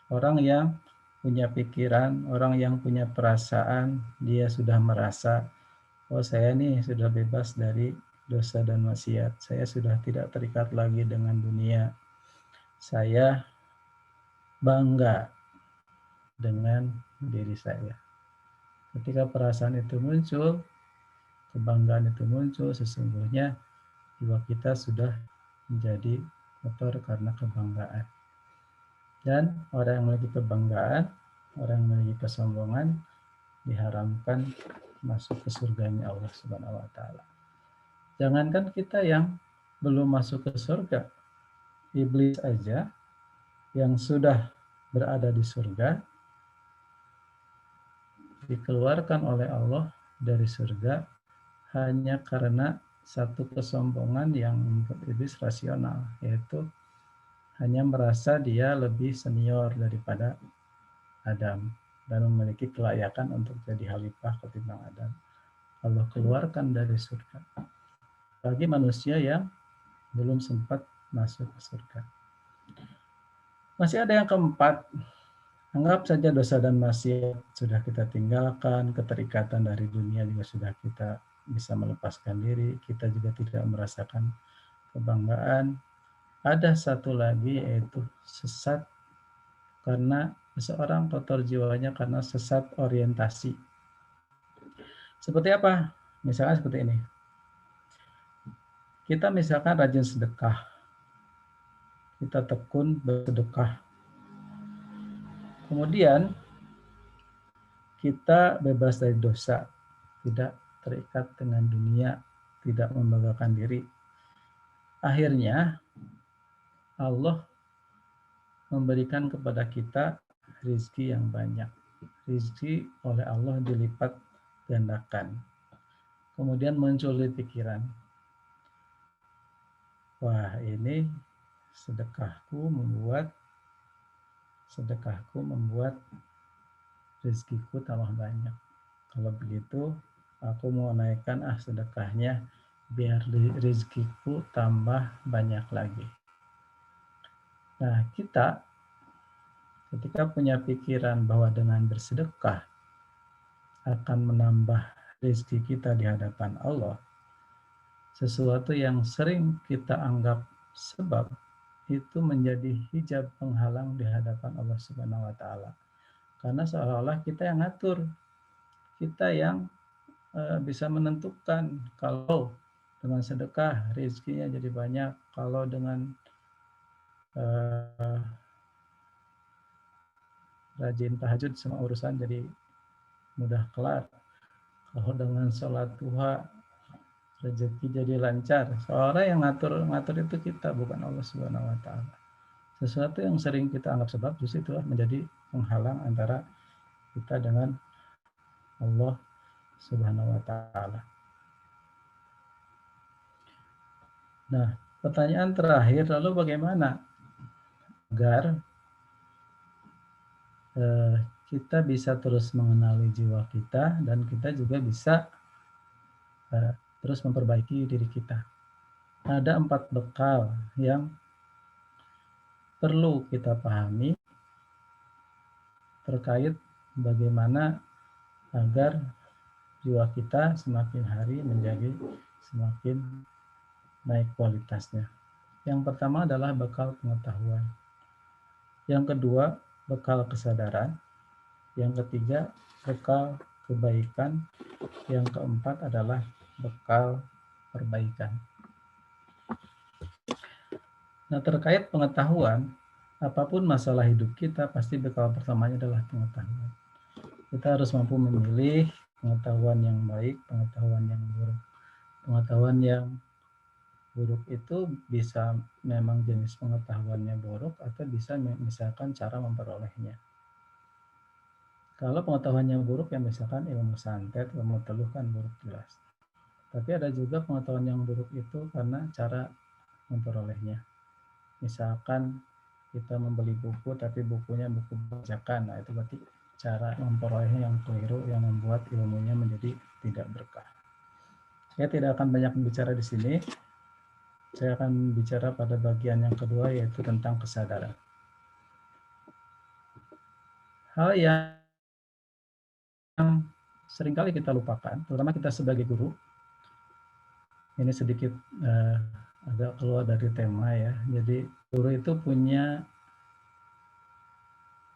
Orang yang punya pikiran, orang yang punya perasaan, dia sudah merasa, oh saya nih sudah bebas dari dosa dan maksiat, saya sudah tidak terikat lagi dengan dunia, saya bangga dengan diri saya. Ketika perasaan itu muncul, kebanggaan itu muncul, sesungguhnya jiwa kita sudah menjadi kotor karena kebanggaan. Dan orang yang memiliki kebanggaan, orang yang memiliki kesombongan, diharamkan masuk ke surganya Allah Subhanahu wa taala. Jangankan kita yang belum masuk ke surga, iblis aja yang sudah berada di surga dikeluarkan oleh Allah dari surga hanya karena satu kesombongan yang membuat iblis rasional, yaitu hanya merasa dia lebih senior daripada Adam dan memiliki kelayakan untuk jadi khalifah ketimbang Adam. Allah keluarkan dari surga bagi manusia yang belum sempat masuk ke surga. Masih ada yang keempat. Anggap saja dosa dan maksiat sudah kita tinggalkan, keterikatan dari dunia juga sudah kita bisa melepaskan diri, kita juga tidak merasakan kebanggaan. Ada satu lagi, yaitu sesat, karena seseorang kotor jiwanya karena sesat orientasi. Seperti apa? Misalnya seperti ini. Kita misalkan rajin sedekah, kita tekun bersedekah. Kemudian kita bebas dari dosa, tidak terikat dengan dunia, tidak membanggakan diri. Akhirnya Allah memberikan kepada kita rezeki yang banyak. Rezeki oleh Allah dilipat gandakan. Kemudian muncul di pikiran, wah ini sedekahku membuat rezekiku tambah banyak. Kalau begitu, aku mau naikkan sedekahnya biar rezekiku tambah banyak lagi. Nah, kita ketika punya pikiran bahwa dengan bersedekah akan menambah rezeki kita di hadapan Allah, sesuatu yang sering kita anggap sebab, itu menjadi hijab penghalang di hadapan Allah Subhanahu wa taala. Karena seolah-olah kita yang ngatur, kita yang bisa menentukan kalau dengan sedekah rezekinya jadi banyak, kalau dengan rajin tahajud semua urusan jadi mudah kelar. Kalau dengan sholat duha rezeki jadi lancar. Seorang yang ngatur itu kita, bukan Allah Subhanahu wa taala. Sesuatu yang sering kita anggap sebab justru itulah menjadi penghalang antara kita dengan Allah Subhanahu wa taala. Nah, pertanyaan terakhir, lalu bagaimana agar kita bisa terus mengenali jiwa kita dan kita juga bisa terus memperbaiki diri kita. Ada 4 bekal yang perlu kita pahami terkait bagaimana agar jiwa kita semakin hari menjadi semakin naik kualitasnya. Yang pertama adalah bekal pengetahuan. Yang kedua, bekal kesadaran. Yang ketiga, bekal kebaikan. Yang keempat adalah bekal perbaikan. Nah, terkait pengetahuan, apapun masalah hidup kita, pasti bekal pertamanya adalah pengetahuan. Kita harus mampu memilih pengetahuan yang baik, pengetahuan yang buruk. Pengetahuan yang buruk itu bisa memang jenis pengetahuannya buruk atau bisa misalkan cara memperolehnya. Kalau pengetahuannya buruk ya misalkan ilmu santet, ilmu teluh kan buruk jelas. Tapi ada juga pengetahuan yang buruk itu karena cara memperolehnya. Misalkan kita membeli buku tapi bukunya buku bajakan, nah itu berarti cara memperolehnya yang keliru yang membuat ilmunya menjadi tidak berkah. Saya tidak akan banyak bicara di sini. Saya akan bicara pada bagian yang kedua yaitu tentang kesadaran. Hal yang seringkali kita lupakan, terutama kita sebagai guru. Ini sedikit agak keluar dari tema ya. Jadi guru itu punya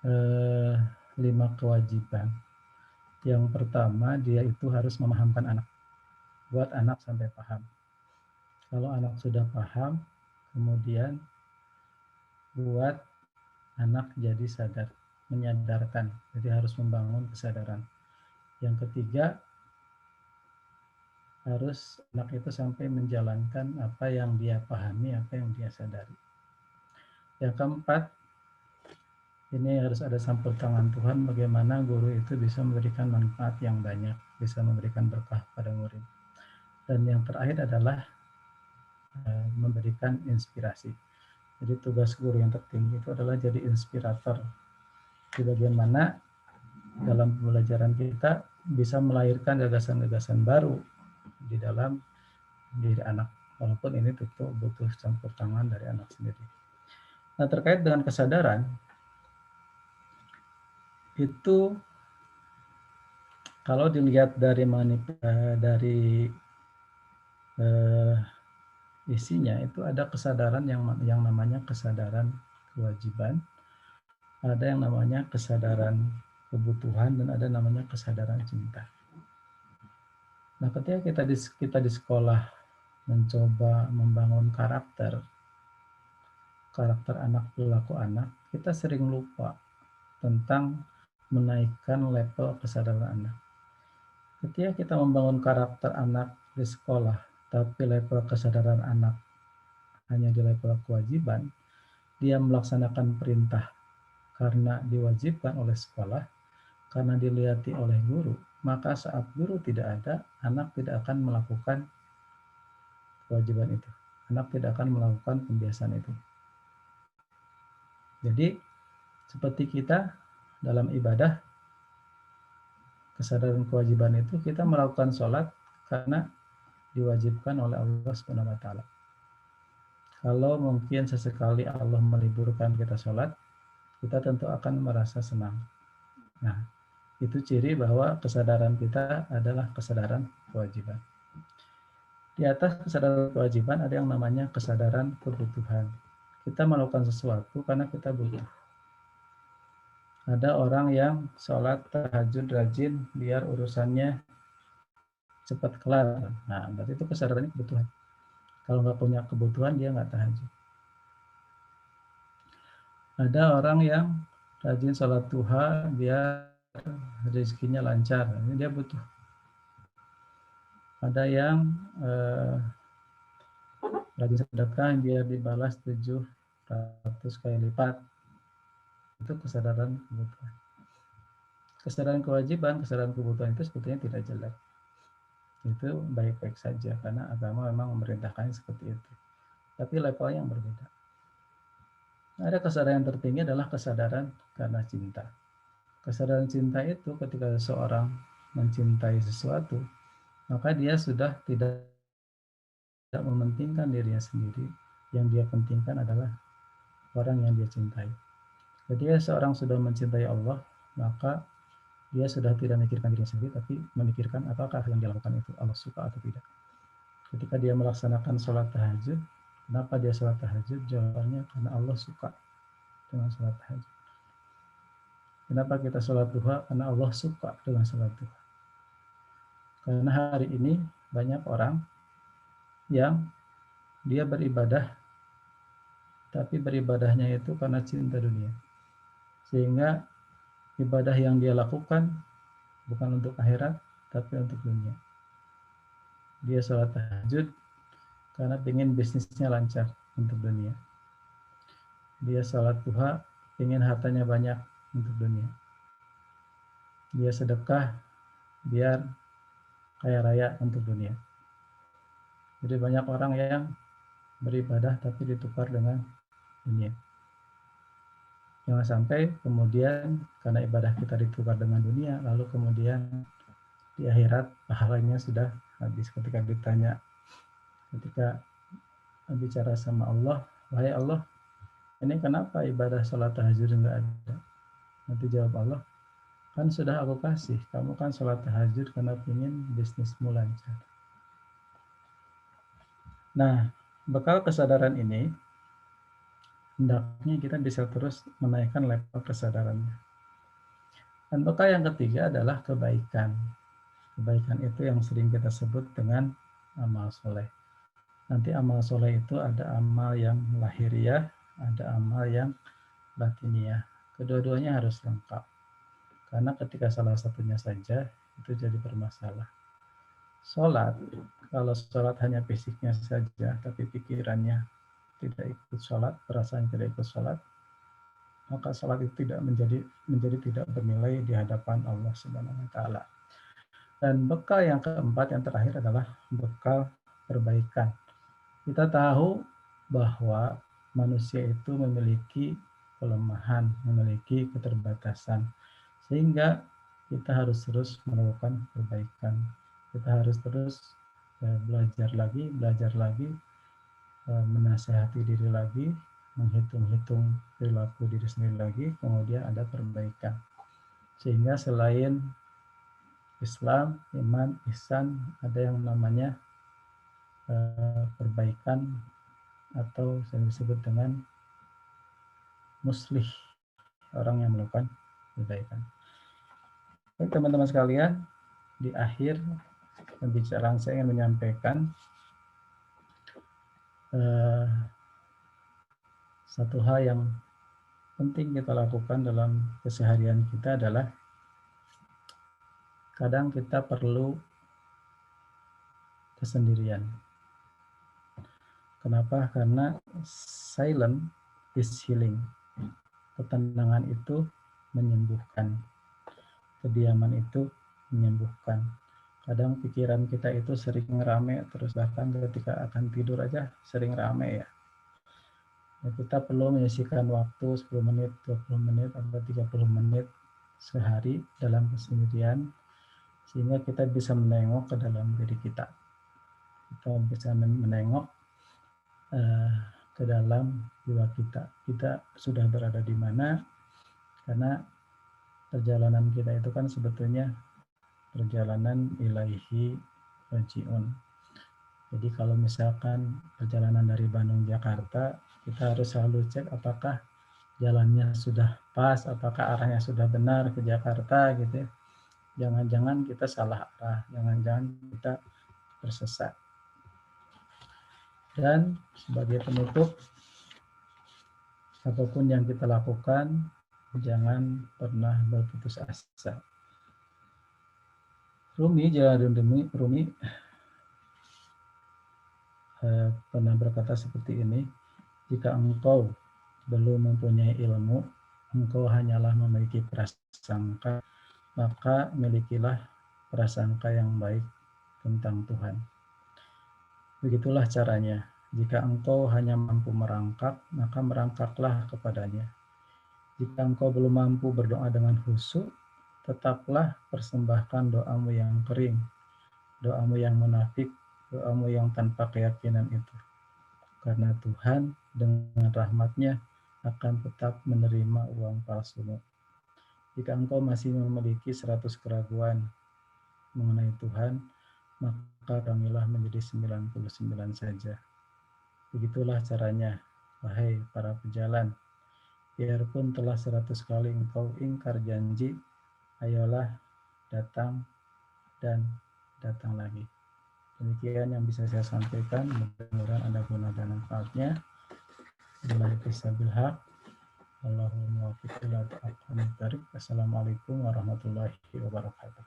5 kewajiban. Yang pertama, dia itu harus memahamkan anak. Buat anak sampai paham. Kalau anak sudah paham, kemudian buat anak jadi sadar, menyadarkan. Jadi harus membangun kesadaran. Yang ketiga, harus anak itu sampai menjalankan apa yang dia pahami, apa yang dia sadari. Yang keempat, ini harus ada campur tangan Tuhan bagaimana guru itu bisa memberikan manfaat yang banyak, bisa memberikan berkah pada murid. Dan yang terakhir adalah memberikan inspirasi. Jadi tugas guru yang tertinggi itu adalah jadi inspirator. Di bagaimana dalam pembelajaran kita bisa melahirkan gagasan-gagasan baru di dalam diri anak. Walaupun ini tentu butuh campur tangan dari anak sendiri. Nah, terkait dengan kesadaran, itu kalau dilihat dari isinya itu ada kesadaran yang namanya kesadaran kewajiban, ada yang namanya kesadaran kebutuhan, dan ada namanya kesadaran cinta. Nah, ketika kita di sekolah mencoba membangun karakter anak, perilaku anak, kita sering lupa tentang menaikkan level kesadaran anak. Ketika kita membangun karakter anak di sekolah, tapi level kesadaran anak hanya di level kewajiban, dia melaksanakan perintah karena diwajibkan oleh sekolah, karena dilihati oleh guru, maka saat guru tidak ada, anak tidak akan melakukan kewajiban itu. Anak tidak akan melakukan pembiasaan itu. Jadi, seperti kita dalam ibadah, kesadaran kewajiban itu kita melakukan sholat karena diwajibkan oleh Allah Subhanahu wa taala. Kalau mungkin sesekali Allah meliburkan kita sholat, kita tentu akan merasa senang. Nah, itu ciri bahwa kesadaran kita adalah kesadaran kewajiban. Di atas kesadaran kewajiban ada yang namanya kesadaran kebutuhan. kita melakukan sesuatu karena kita butuh. Ada orang yang sholat tahajud rajin biar urusannya cepat kelar. Nah, berarti itu kesadarannya kebutuhan. Kalau nggak punya kebutuhan, dia nggak tahajud. Ada orang yang rajin sholat duha biar rezekinya lancar. Ini dia butuh. Ada yang rajin sedekah biar dibalas 700 kali lipat. Itu kesadaran kebutuhan. Kesadaran kewajiban, kesadaran kebutuhan itu sebetulnya tidak jelek. Itu baik-baik saja karena agama memang memerintahkannya seperti itu. Tapi levelnya yang berbeda. Ada kesadaran yang tertinggi adalah kesadaran karena cinta. Kesadaran cinta itu ketika seseorang mencintai sesuatu, maka dia sudah tidak mementingkan dirinya sendiri. Yang dia pentingkan adalah orang yang dia cintai. Ketika seorang sudah mencintai Allah, maka dia sudah tidak memikirkan dirinya sendiri, tapi memikirkan apakah yang dia lakukan itu Allah suka atau tidak. Ketika dia melaksanakan sholat tahajud, kenapa dia sholat tahajud? Jawabannya karena Allah suka dengan sholat tahajud. Kenapa kita sholat duha? Karena Allah suka dengan sholat duha. Karena hari ini banyak orang yang dia beribadah, tapi beribadahnya itu karena cinta dunia. Sehingga ibadah yang dia lakukan bukan untuk akhirat, tapi untuk dunia. Dia sholat tahajud karena ingin bisnisnya lancar untuk dunia. Dia sholat duha, ingin hartanya banyak untuk dunia. Dia sedekah biar kaya raya untuk dunia. Jadi banyak orang yang beribadah tapi ditukar dengan dunia. Jangan sampai kemudian karena ibadah kita ditukar dengan dunia, lalu kemudian di akhirat pahalanya sudah habis. Ketika ditanya, ketika bicara sama Allah, wahai Allah, ini kenapa ibadah sholat tahajud enggak ada? Nanti jawab Allah, kan sudah aku kasih, kamu kan sholat tahajud karena ingin bisnismu lancar. Nah, bekal kesadaran ini, hendaknya kita bisa terus menaikkan level kesadarannya. Dan bekal yang ketiga adalah kebaikan. Kebaikan itu yang sering kita sebut dengan amal soleh. Nanti amal soleh itu ada amal yang lahiriah, ada amal yang batiniah. Kedua-duanya harus lengkap. Karena ketika salah satunya saja, itu jadi bermasalah. Sholat, kalau sholat hanya fisiknya saja, tapi pikirannya tidak ikut sholat, perasaan tidak ikut sholat, maka sholat itu tidak menjadi tidak bernilai di hadapan Allah Subhanahu wa Ta'ala. Dan bekal yang keempat, yang terakhir adalah bekal perbaikan. Kita tahu bahwa manusia itu memiliki kelemahan, memiliki keterbatasan, sehingga kita harus terus melakukan perbaikan. Kita harus terus belajar lagi, menasihati diri lagi, menghitung-hitung perilaku diri sendiri lagi, kemudian ada perbaikan. Sehingga selain Islam, iman, ihsan, ada yang namanya perbaikan atau yang disebut dengan muslih, orang yang melakukan perbaikan. Baik teman-teman sekalian, di akhir pembicaraan saya ingin menyampaikan satu hal yang penting kita lakukan dalam keseharian kita adalah kadang kita perlu kesendirian. Kenapa? Karena silent is healing. Ketenangan itu menyembuhkan. Kediaman itu menyembuhkan. Kadang pikiran kita itu sering rame, terus bahkan ketika akan tidur aja sering rame ya. Kita perlu menyisihkan waktu 10 menit, 20 menit, atau 30 menit sehari dalam kesendirian, sehingga kita bisa menengok ke dalam diri kita. Kita bisa menengok ke dalam jiwa kita. Kita sudah berada di mana, karena perjalanan kita itu kan sebetulnya perjalanan ilaihi raji'un. Jadi kalau misalkan perjalanan dari Bandung Jakarta, kita harus selalu cek apakah jalannya sudah pas, apakah arahnya sudah benar ke Jakarta gitu ya. Jangan-jangan kita salah arah, jangan-jangan kita tersesat. Dan sebagai penutup, apapun yang kita lakukan, jangan pernah berputus asa. Rumi Jalaluddin Rumi pernah berkata seperti ini, jika engkau belum mempunyai ilmu, engkau hanyalah memiliki prasangka, maka milikilah prasangka yang baik tentang Tuhan. Begitulah caranya. Jika engkau hanya mampu merangkak, maka merangkaklah kepadanya. Jika engkau belum mampu berdoa dengan khusyuk, tetaplah persembahkan doamu yang kering, doamu yang munafik, doamu yang tanpa keyakinan itu. Karena Tuhan dengan rahmat-Nya akan tetap menerima uang palsumu. Jika engkau masih memiliki 100 keraguan mengenai Tuhan, maka kurangilah menjadi 99 saja. Begitulah caranya, wahai para pejalan. Biarpun telah 100 kali engkau ingkar janji, ayolah datang dan datang lagi. Demikian yang bisa saya sampaikan, mudah-mudahan ada guna dan manfaatnya. Billahi taufiq wal haq. Allahumma waffiq ila aqwamit thariq. Assalamualaikum warahmatullahi wabarakatuh.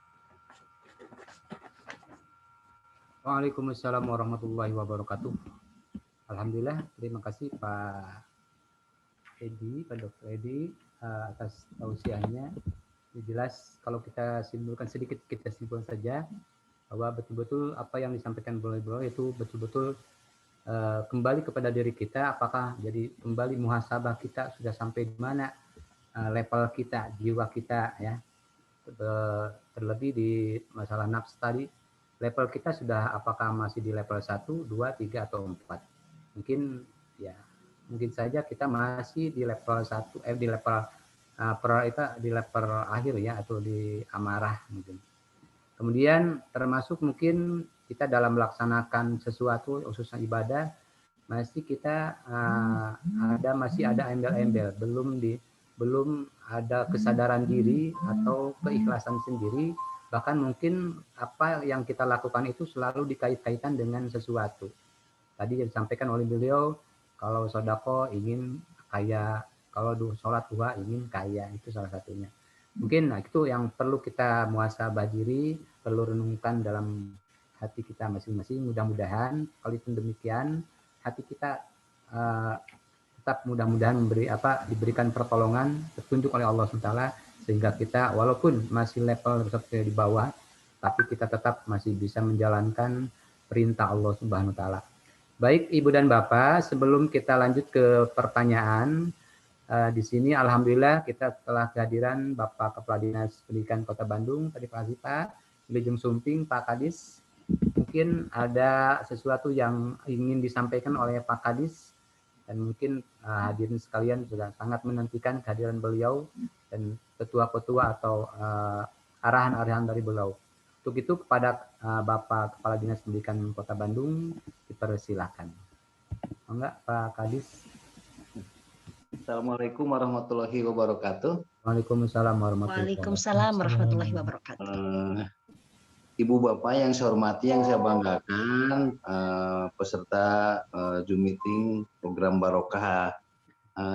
Waalaikumsalam warahmatullahi wabarakatuh. Alhamdulillah, terima kasih Pak Edi, Pak Dr. Edi atas tausiahnya. Jelas kalau kita simpulkan sedikit, kita simpulkan saja bahwa betul-betul apa yang disampaikan oleh beliau itu betul-betul kembali kepada diri kita, apakah jadi kembali muhasabah kita sudah sampai di mana level kita, jiwa kita ya. Terlebih di masalah nafs tadi, level kita sudah apakah masih di level 1, 2, 3 atau 4. Mungkin saja kita masih di level 1 di level di level akhir ya, atau di amarah mungkin. Kemudian termasuk mungkin kita dalam melaksanakan sesuatu khususnya ibadah masih kita masih ada embel-embel, belum ada kesadaran diri atau keikhlasan sendiri, bahkan mungkin apa yang kita lakukan itu selalu dikait-kaitan dengan sesuatu. Tadi yang disampaikan oleh beliau, kalau sodako ingin kaya, kalau sholat duha ingin kaya, itu salah satunya. Mungkin itu yang perlu kita muhasabah diri, perlu renungkan dalam hati kita masing-masing. Mudah-mudahan kalau itu demikian, hati kita tetap mudah-mudahan diberikan pertolongan, petunjuk oleh Allah SWT, sehingga kita walaupun masih level seperti di bawah, tapi kita tetap masih bisa menjalankan perintah Allah Subhanahu wa taala. Baik Ibu dan Bapak, sebelum kita lanjut ke pertanyaan, di sini alhamdulillah kita telah kehadiran Bapak Kepala Dinas Pendidikan Kota Bandung, terima kasih Pak Wilujeng Sumping, Pak Kadis. Mungkin ada sesuatu yang ingin disampaikan oleh Pak Kadis, dan mungkin hadirin sekalian juga sangat menantikan kehadiran beliau dan petua-petua atau arahan-arahan dari beliau. Untuk itu kepada Bapak Kepala Dinas Pendidikan Kota Bandung dipersilakan. Enggak Pak Kadis? Assalamualaikum warahmatullahi wabarakatuh. Waalaikumsalam warahmatullahi wabarakatuh. Ibu Bapak yang saya hormati, yang saya banggakan, peserta Zoom meeting program Barokah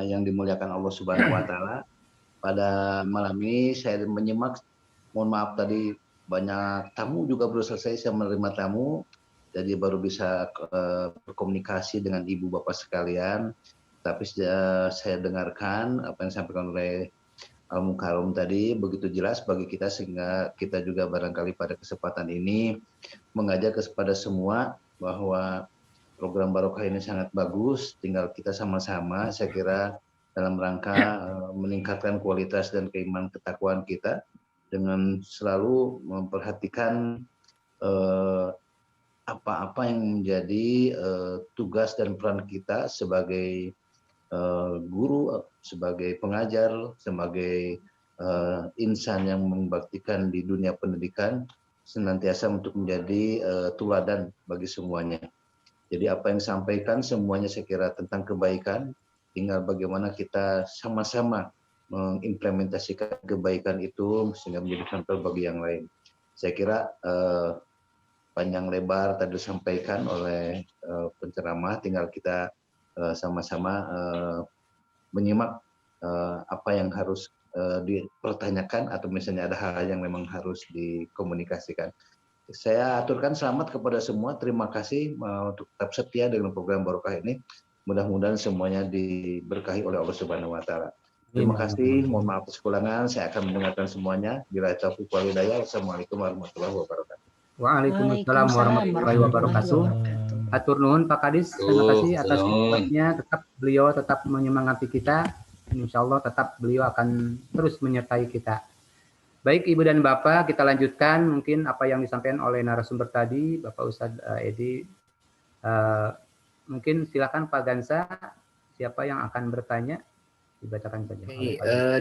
yang dimuliakan Allah Subhanahu wa taala. Pada malam ini saya menyimak, mohon maaf tadi banyak tamu juga baru selesai saya menerima tamu, jadi baru bisa berkomunikasi dengan Ibu Bapak sekalian. Tapi saya dengarkan apa yang disampaikan oleh Al-Mukarram tadi begitu jelas bagi kita, sehingga kita juga barangkali pada kesempatan ini mengajak kepada semua bahwa program Barokah ini sangat bagus, tinggal kita sama-sama saya kira dalam rangka meningkatkan kualitas dan keimanan ketakwaan kita dengan selalu memperhatikan apa-apa yang menjadi tugas dan peran kita sebagai guru, sebagai pengajar, sebagai insan yang membaktikan di dunia pendidikan, senantiasa untuk menjadi teladan bagi semuanya. Jadi apa yang disampaikan semuanya saya kira tentang kebaikan, tinggal bagaimana kita sama-sama mengimplementasikan kebaikan itu sehingga menjadi contoh bagi yang lain. Saya kira panjang lebar tadi disampaikan oleh penceramah, tinggal kita sama-sama menyimak apa yang harus dipertanyakan atau misalnya ada hal yang memang harus dikomunikasikan. Saya aturkan selamat kepada semua. Terima kasih untuk tetap setia dengan program Barokah ini. Mudah-mudahan semuanya diberkahi oleh Allah Subhanahu wa taala. Terima kasih. Mohon maaf atas kekurangan. Saya akan mendengarkan semuanya. Bila taufiq wal hidayah. Wassalamualaikum warahmatullahi wabarakatuh. Waalaikumsalam warahmatullahi wabarakatuh. Atur nuhun Pak Kadis, terima kasih atas khidmatnya. Tetap beliau tetap menyemangati kita. Insya Allah tetap beliau akan terus menyertai kita. Baik Ibu dan Bapak, kita lanjutkan mungkin apa yang disampaikan oleh narasumber tadi, Bapak Ustadz Edi. Mungkin silakan Pak Gansa, siapa yang akan bertanya? Dibacakan saja.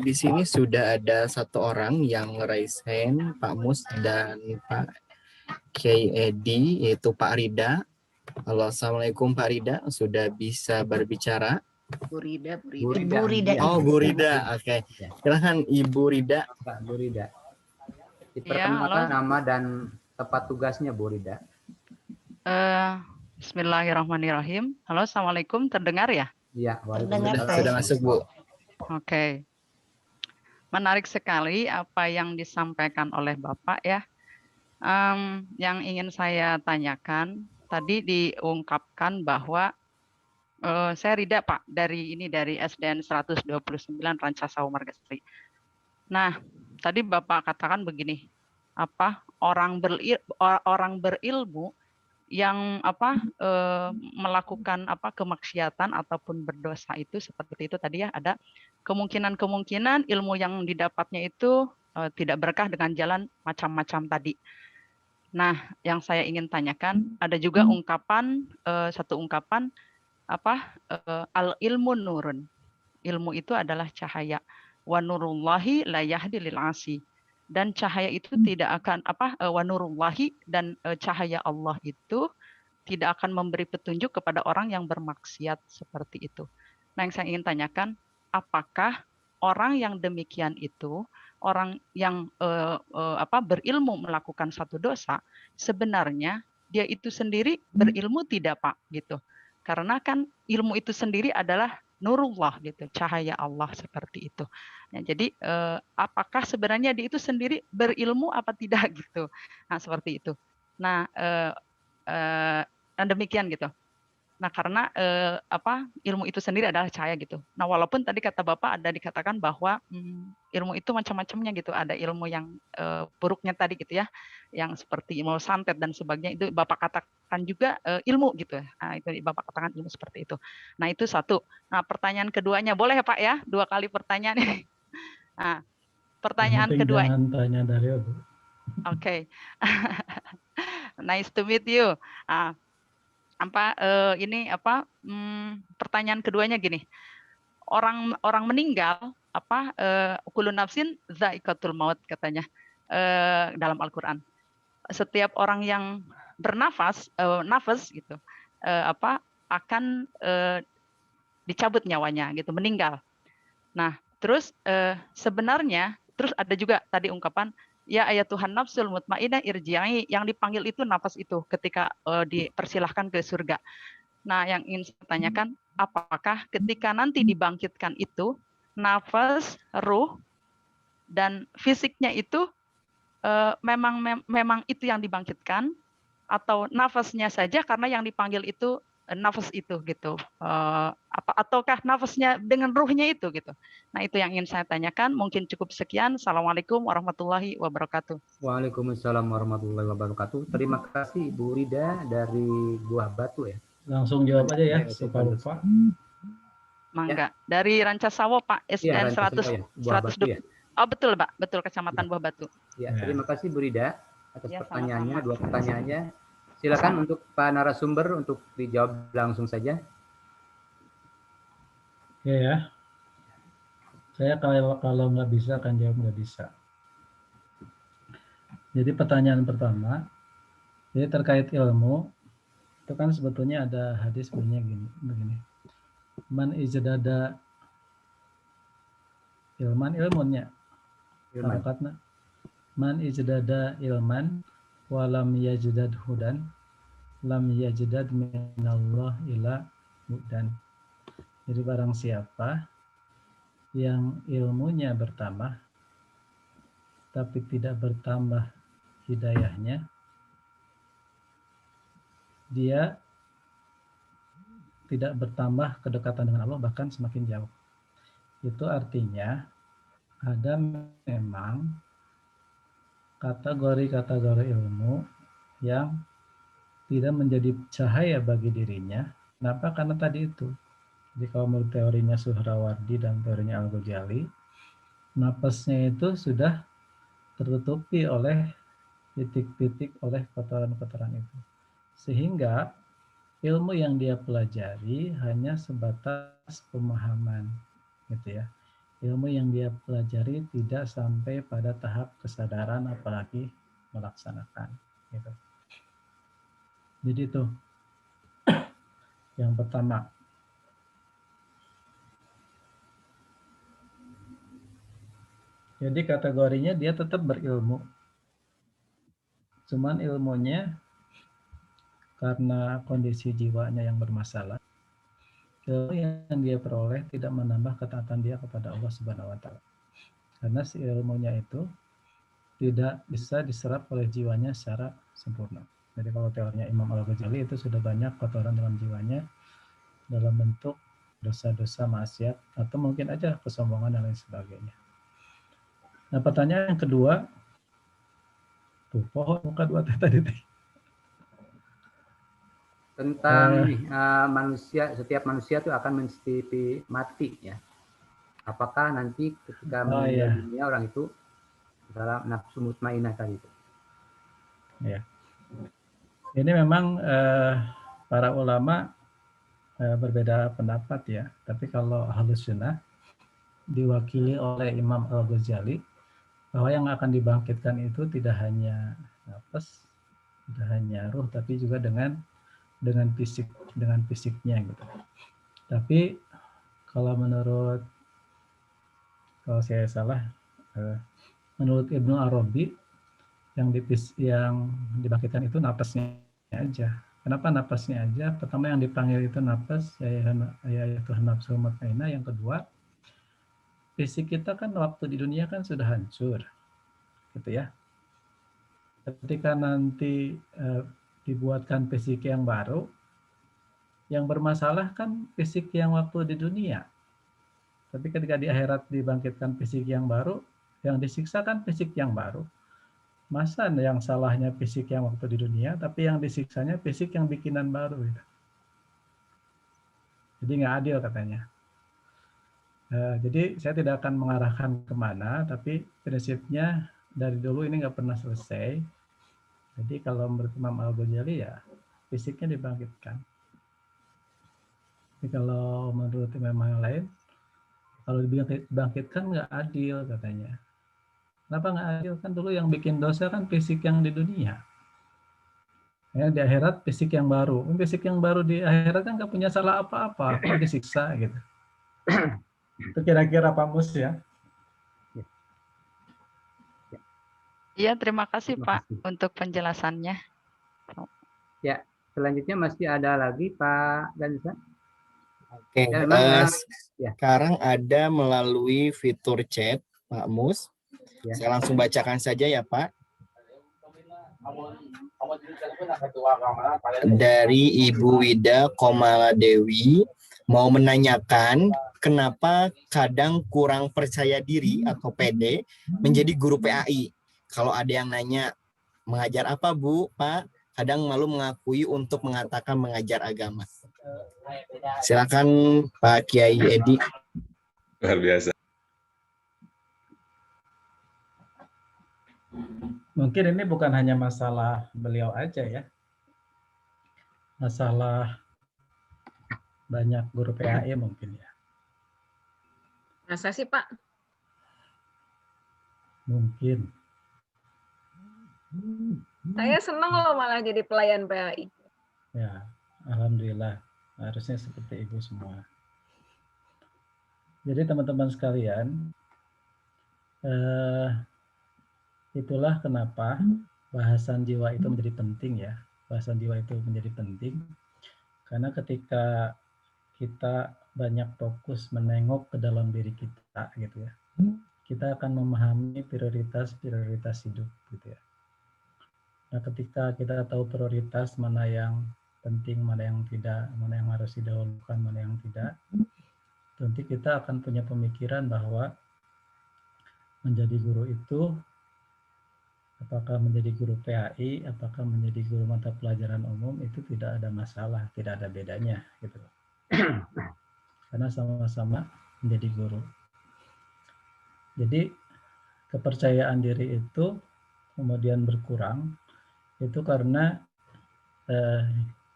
Di sini sudah ada satu orang yang raise hand, Pak Mus dan Pak Kiai Edi, yaitu Pak Rida. Halo, Assalamualaikum Pak Rida, sudah bisa berbicara? Bu Rida. Oh, Bu Rida, oke. Silahkan Ibu Rida. Pak Bu Rida. Diperkenalkan nama dan tempat tugasnya Bu Rida. Bismillahirrahmanirrahim. Halo, Assalamualaikum, terdengar ya? Iya, sudah masuk Bu. Oke. Menarik sekali apa yang disampaikan oleh Bapak ya. Yang ingin saya tanyakan, tadi diungkapkan bahwa saya Rida Pak, dari SDN 129 Rancasawu Margasari. Nah, tadi Bapak katakan begini, orang berilmu yang melakukan kemaksiatan ataupun berdosa itu seperti itu tadi ya, ada kemungkinan ilmu yang didapatnya itu tidak berkah dengan jalan macam-macam tadi. Nah, yang saya ingin tanyakan, ada juga satu ungkapan al ilmu nurun. Ilmu itu adalah cahaya. Wa nurullahi la yahdi lil asi. Dan cahaya itu tidak akan wa nurullahi, dan cahaya Allah itu tidak akan memberi petunjuk kepada orang yang bermaksiat seperti itu. Nah, yang saya ingin tanyakan, apakah orang yang demikian itu, orang yang berilmu melakukan satu dosa, sebenarnya dia itu sendiri berilmu tidak Pak gitu. Karena kan ilmu itu sendiri adalah nurullah gitu, cahaya Allah seperti itu. Nah, jadi apakah sebenarnya dia itu sendiri berilmu apa tidak gitu. Nah, seperti itu. Nah, demikian gitu. Nah, karena ilmu itu sendiri adalah cahaya gitu. Nah, walaupun tadi kata Bapak ada dikatakan bahwa ilmu itu macam-macamnya gitu. Ada ilmu yang buruknya tadi gitu ya, yang seperti ilmu santet dan sebagainya, itu Bapak katakan juga ilmu gitu. Nah, itu Bapak katakan ilmu seperti itu. Nah, itu satu. Nah, pertanyaan keduanya boleh ya Pak ya? 2 kali pertanyaan ini. Nah, pertanyaan kedua. Jangan tanya dari Bu. Oke. Nice to meet you. Pertanyaan keduanya gini, orang meninggal kullu nafsin za'iqatul maut katanya dalam Al-Qur'an. Setiap orang yang bernafas nafas gitu akan dicabut nyawanya gitu, meninggal. Nah, terus sebenarnya terus ada juga tadi ungkapan ya ayat Tuhan nafsul mutmainnah irji'i, yang dipanggil itu nafas itu ketika dipersilahkan ke surga. Nah, yang ingin saya tanyakan, apakah ketika nanti dibangkitkan itu nafas, ruh dan fisiknya itu memang itu yang dibangkitkan, atau nafasnya saja karena yang dipanggil itu nafas itu gitu, ataukah nafasnya dengan ruhnya itu gitu. Nah, itu yang ingin saya tanyakan. Mungkin cukup sekian. Assalamualaikum warahmatullahi wabarakatuh. Waalaikumsalam warahmatullahi wabarakatuh. Terima kasih Bu Rida dari Buah Batu ya. Langsung jawab aja ya, supaya lupa. Mangga. Dari Rancasawu Pak, SDN 100. Ya. Oh betul Pak, betul Kecamatan Buah Batu. Ya, terima kasih Bu Rida atas pertanyaannya, sama-sama. 2 pertanyaannya. Silakan untuk Pak narasumber untuk dijawab langsung saja. Oke ya. Saya kalau nggak bisa akan jawab nggak bisa. Jadi pertanyaan pertama, jadi terkait ilmu. Itu kan sebetulnya ada hadis begini. Man ijdada ilman ilmunnya. Ilman. Harokatna. Man ijdada ilman walam yajdad hudan lam yajdad minallah ila hudan. Jadi barang siapa yang ilmunya bertambah tapi tidak bertambah hidayahnya, dia tidak bertambah kedekatan dengan Allah, bahkan semakin jauh. Itu artinya ada memang kategori-kategori ilmu yang tidak menjadi cahaya bagi dirinya. Kenapa? Karena tadi itu. Jadi kalau menurut teorinya Suhrawardi dan teorinya Al-Ghazali, napasnya itu sudah tertutupi oleh titik-titik oleh kotoran-kotoran itu. Sehingga ilmu yang dia pelajari hanya sebatas pemahaman, gitu ya. Ilmu yang dia pelajari tidak sampai pada tahap kesadaran, apalagi melaksanakan. Gitu. Jadi itu yang pertama. Jadi kategorinya dia tetap berilmu. Cuman ilmunya karena kondisi jiwanya yang bermasalah, ilmu yang dia peroleh tidak menambah ketaatan dia kepada Allah Subhanahu wa taala. Karena si ilmunya itu tidak bisa diserap oleh jiwanya secara sempurna. Jadi kalau teorinya Imam Al-Ghazali itu sudah banyak kotoran dalam jiwanya dalam bentuk dosa-dosa maksiat atau mungkin aja kesombongan dan lain sebagainya. Nah, pertanyaan yang kedua, tuh pohon muka dua tadi. Tentang manusia, setiap manusia itu akan mesti mati ya. Apakah nanti ketika meninggal dunia orang itu dalam nafsu mutmainah tadi itu? Ya. Ini memang para ulama berbeda pendapat ya. Tapi kalau Ahlus Sunnah diwakili oleh Imam Al-Ghazali bahwa yang akan dibangkitkan itu tidak hanya nafas, tidak hanya ruh, tapi juga dengan fisiknya gitu. Tapi kalau saya salah, menurut Ibnu Arabi yang dibangkitkan itu napasnya aja. Kenapa napasnya aja? Pertama yang dipanggil itu napas, yaitu nafsu mutmainah. Yang kedua, fisik kita kan waktu di dunia kan sudah hancur, gitu ya. Ketika nanti dibuatkan fisik yang baru, yang bermasalah kan fisik yang waktu di dunia. Tapi ketika di akhirat dibangkitkan fisik yang baru, yang disiksa kan fisik yang baru. Masa yang salahnya fisik yang waktu di dunia, tapi yang disiksanya fisik yang bikinan baru. Gitu. Jadi nggak adil katanya. Jadi saya tidak akan mengarahkan kemana, tapi prinsipnya dari dulu ini nggak pernah selesai. Jadi kalau menurut Imam Al-Ghazali ya fisiknya dibangkitkan. Tapi kalau menurut imam yang lain, kalau dibangkitkan nggak adil katanya. Kenapa nggak adil? Kan dulu yang bikin dosa kan fisik yang di dunia. Ya, di akhirat fisik yang baru. Fisik yang baru di akhirat kan nggak punya salah apa-apa, kok disiksa gitu. Itu kira-kira Pak Mus ya. Iya, terima kasih Pak untuk penjelasannya. Ya, selanjutnya masih ada lagi Pak Gansa. Oke, sekarang ada melalui fitur chat Pak Mus. Ya. Saya langsung bacakan saja ya Pak. Dari Ibu Wida Komaladewi mau menanyakan kenapa kadang kurang percaya diri atau pede menjadi guru PAI. Kalau ada yang nanya mengajar apa Bu, Pak? Kadang malu mengakui untuk mengatakan mengajar agama. Silakan Pak Kiai Edi. Luar biasa. Mungkin ini bukan hanya masalah beliau aja ya. Masalah banyak guru PAI mungkin ya. Masa sih Pak? Mungkin. Saya senang loh malah jadi pelayan PAI. Ya, Alhamdulillah, harusnya seperti ibu semua. Jadi teman-teman sekalian, itulah kenapa bahasan jiwa itu menjadi penting ya. Bahasan jiwa itu menjadi penting karena ketika kita banyak fokus menengok ke dalam diri kita gitu ya, kita akan memahami prioritas hidup gitu ya. Nah, ketika kita tahu prioritas mana yang penting, mana yang tidak, mana yang harus didahulukan, mana yang tidak, nanti kita akan punya pemikiran bahwa menjadi guru itu, apakah menjadi guru PAI, apakah menjadi guru mata pelajaran umum, itu tidak ada masalah, tidak ada bedanya gitu. Karena sama-sama menjadi guru. Jadi kepercayaan diri itu kemudian berkurang, itu karena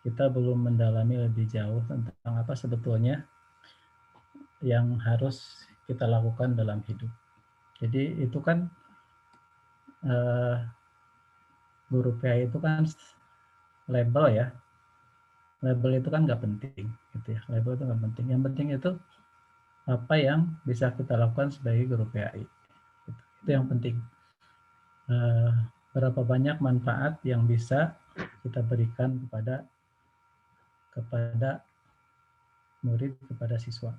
kita belum mendalami lebih jauh tentang apa sebetulnya yang harus kita lakukan dalam hidup. Jadi itu kan guru PAI itu kan label ya. Label itu kan nggak penting, gitu ya. Label itu nggak penting. Yang penting itu apa yang bisa kita lakukan sebagai guru PAI. Itu yang penting. Berapa banyak manfaat yang bisa kita berikan kepada murid, kepada siswa.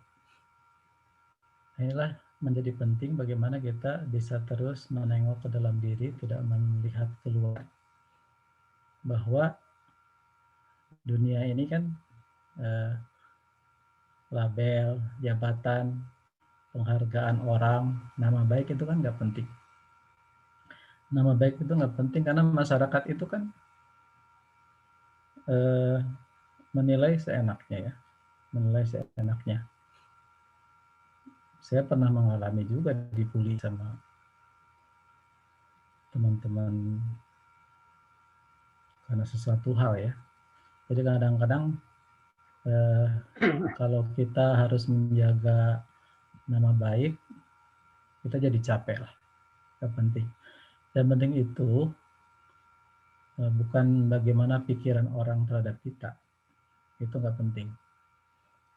Inilah menjadi penting bagaimana kita bisa terus menengok ke dalam diri, tidak melihat keluar. Bahwa dunia ini kan label, jabatan, penghargaan orang, nama baik itu kan nggak penting. Nama baik itu nggak penting karena masyarakat itu kan menilai seenaknya ya, menilai seenaknya. Saya pernah mengalami juga dibully sama teman-teman karena sesuatu hal ya. Jadi kadang-kadang kalau kita harus menjaga nama baik, kita jadi capek lah. Gak penting. Yang penting itu bukan bagaimana pikiran orang terhadap kita. Itu nggak penting.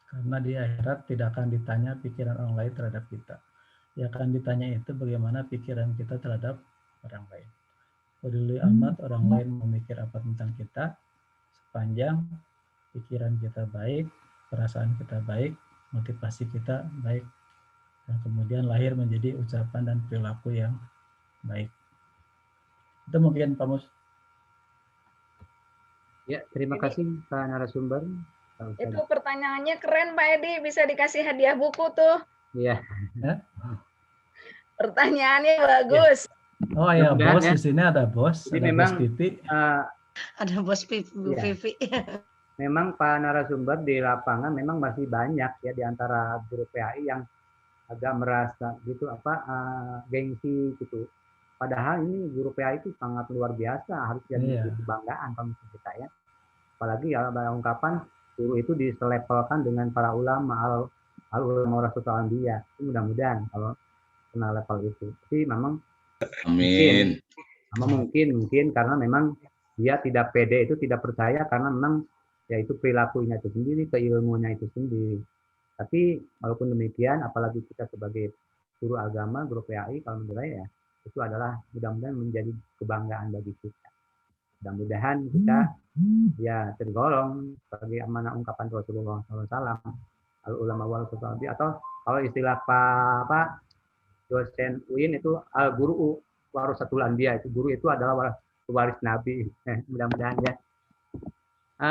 Karena di akhirat tidak akan ditanya pikiran orang lain terhadap kita. Yang akan ditanya itu bagaimana pikiran kita terhadap orang lain. Peduli amat orang lain memikir apa tentang kita, sepanjang pikiran kita baik, perasaan kita baik, motivasi kita baik, dan kemudian lahir menjadi ucapan dan perilaku yang baik. Itu mungkin Pak Mus. Ya, terima kasih Pak narasumber. Itu pertanyaannya keren Pak Edi, bisa dikasih hadiah buku tuh. Iya. Pertanyaannya bagus. Oh ya, bos ya. Di sini ada bos. Jadi ada memang bos Pipi. Ada bos Pipi, Bu Vivi. Memang Pak narasumber di lapangan memang masih banyak ya di antara guru PAI yang agak merasa gitu gengsi gitu. Padahal ini guru PAI itu sangat luar biasa, harus jadi kebanggaan kalau kita ya. Apalagi ya ungkapan guru itu diselepelkan dengan para ulama al-ulama warasatul anbiya. Mudah-mudahan kalau kena level itu. Tapi memang Amin. Mungkin karena memang dia tidak pede, itu tidak percaya karena memang yaitu perilakunya itu sendiri, keilmuannya itu sendiri. Tapi walaupun demikian, apalagi kita sebagai guru agama, guru PAI, kalau menurut saya ya, itu adalah mudah-mudahan menjadi kebanggaan bagi kita. Mudah-mudahan kita ya tergolong sebagai amanah ungkapan Rasulullah SAW, al-ulama warasatul anbiya, atau kalau istilah Pak dosen UIN itu al-guru warasatul anbiya, itu guru itu adalah waris Nabi. Mudah-mudahan ya.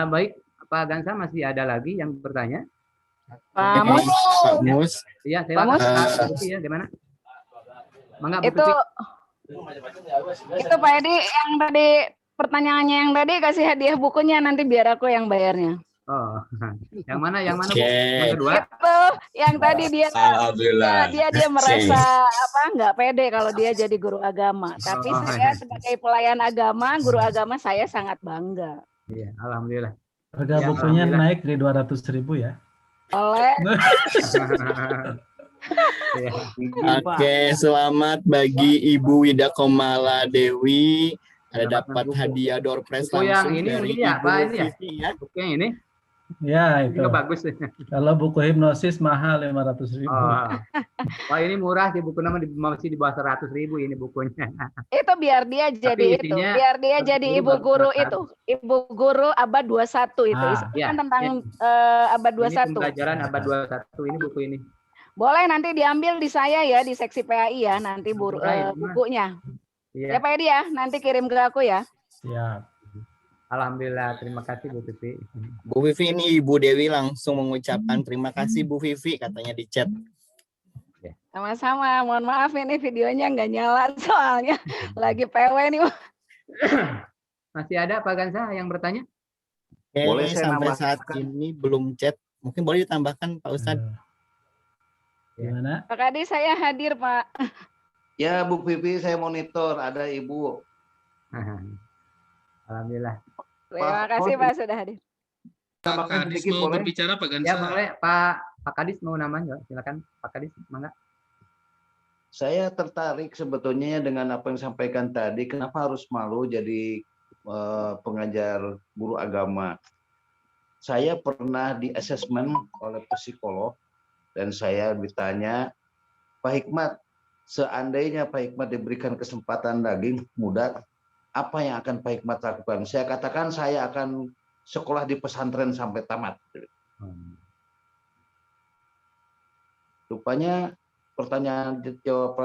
Baik, Pak Gansa masih ada lagi yang bertanya? Pak Mus. Iya, silakan. Ya, gimana? Mangga, itu Pak Edi yang tadi pertanyaannya yang tadi kasih hadiah bukunya, nanti biar aku yang bayarnya. Oh, yang mana? Yang Itu kedua? yang tadi dia merasa nggak pede kalau dia jadi guru agama. Tapi saya sebagai pelayan agama, guru agama saya sangat bangga. Iya, alhamdulillah. Harga bukunya naik dari 200.000 ya. Oke, selamat bagi Ibu Wida Komala Dewi. Ada dapat hadiah door prize langsung yang ini dari ya, Ibu Pak, ini Vivi ya. Oke, ini. Ya, Ini itu. nggak bagus. Kalau buku hipnosis mahal 500.000. Oh. Wah, ini murah sih buku nama masih di bawah 100.000 ini bukunya. Itu biar dia Tapi jadi itu, isinya biar dia jadi ibu guru itu, ibu guru abad 21 itu. Itu ya. kan tentang abad Ini 21. pembelajaran abad 21 ini buku ini. Boleh nanti diambil di saya ya, di seksi PAI ya, nanti bukunya. Iya. Ya Pak Edi ya, nanti kirim ke aku ya. Siap. Alhamdulillah, terima kasih Bu Vivi. Bu Vivi, ini Ibu Dewi langsung mengucapkan terima kasih Bu Vivi, katanya di chat. Sama-sama, mohon maaf ini videonya nggak nyala soalnya lagi PW nih. Masih ada Pak Gansa yang bertanya? Boleh sampai saat ini belum chat. Mungkin boleh ditambahkan Pak Ustadz. Gimana? Pak Adi, saya hadir Pak. Ya Bu Vivi, saya monitor, ada Ibu. Alhamdulillah. Terima kasih Pak sudah hadir. Pak Kadis mau berbicara Pak Gansa? Ya boleh Pak Kadis mau namanya, silakan Pak Kadis, mangga. Saya tertarik sebetulnya dengan apa yang disampaikan tadi. Kenapa harus malu jadi pengajar guru agama? Saya pernah di asesmen oleh psikolog dan saya ditanya, Pak Hikmat, seandainya Pak Hikmat diberikan kesempatan lagi muda, apa yang akan Pak Hikmat lakukan? Saya katakan saya akan sekolah di pesantren sampai tamat. Rupanya pertanyaan jawab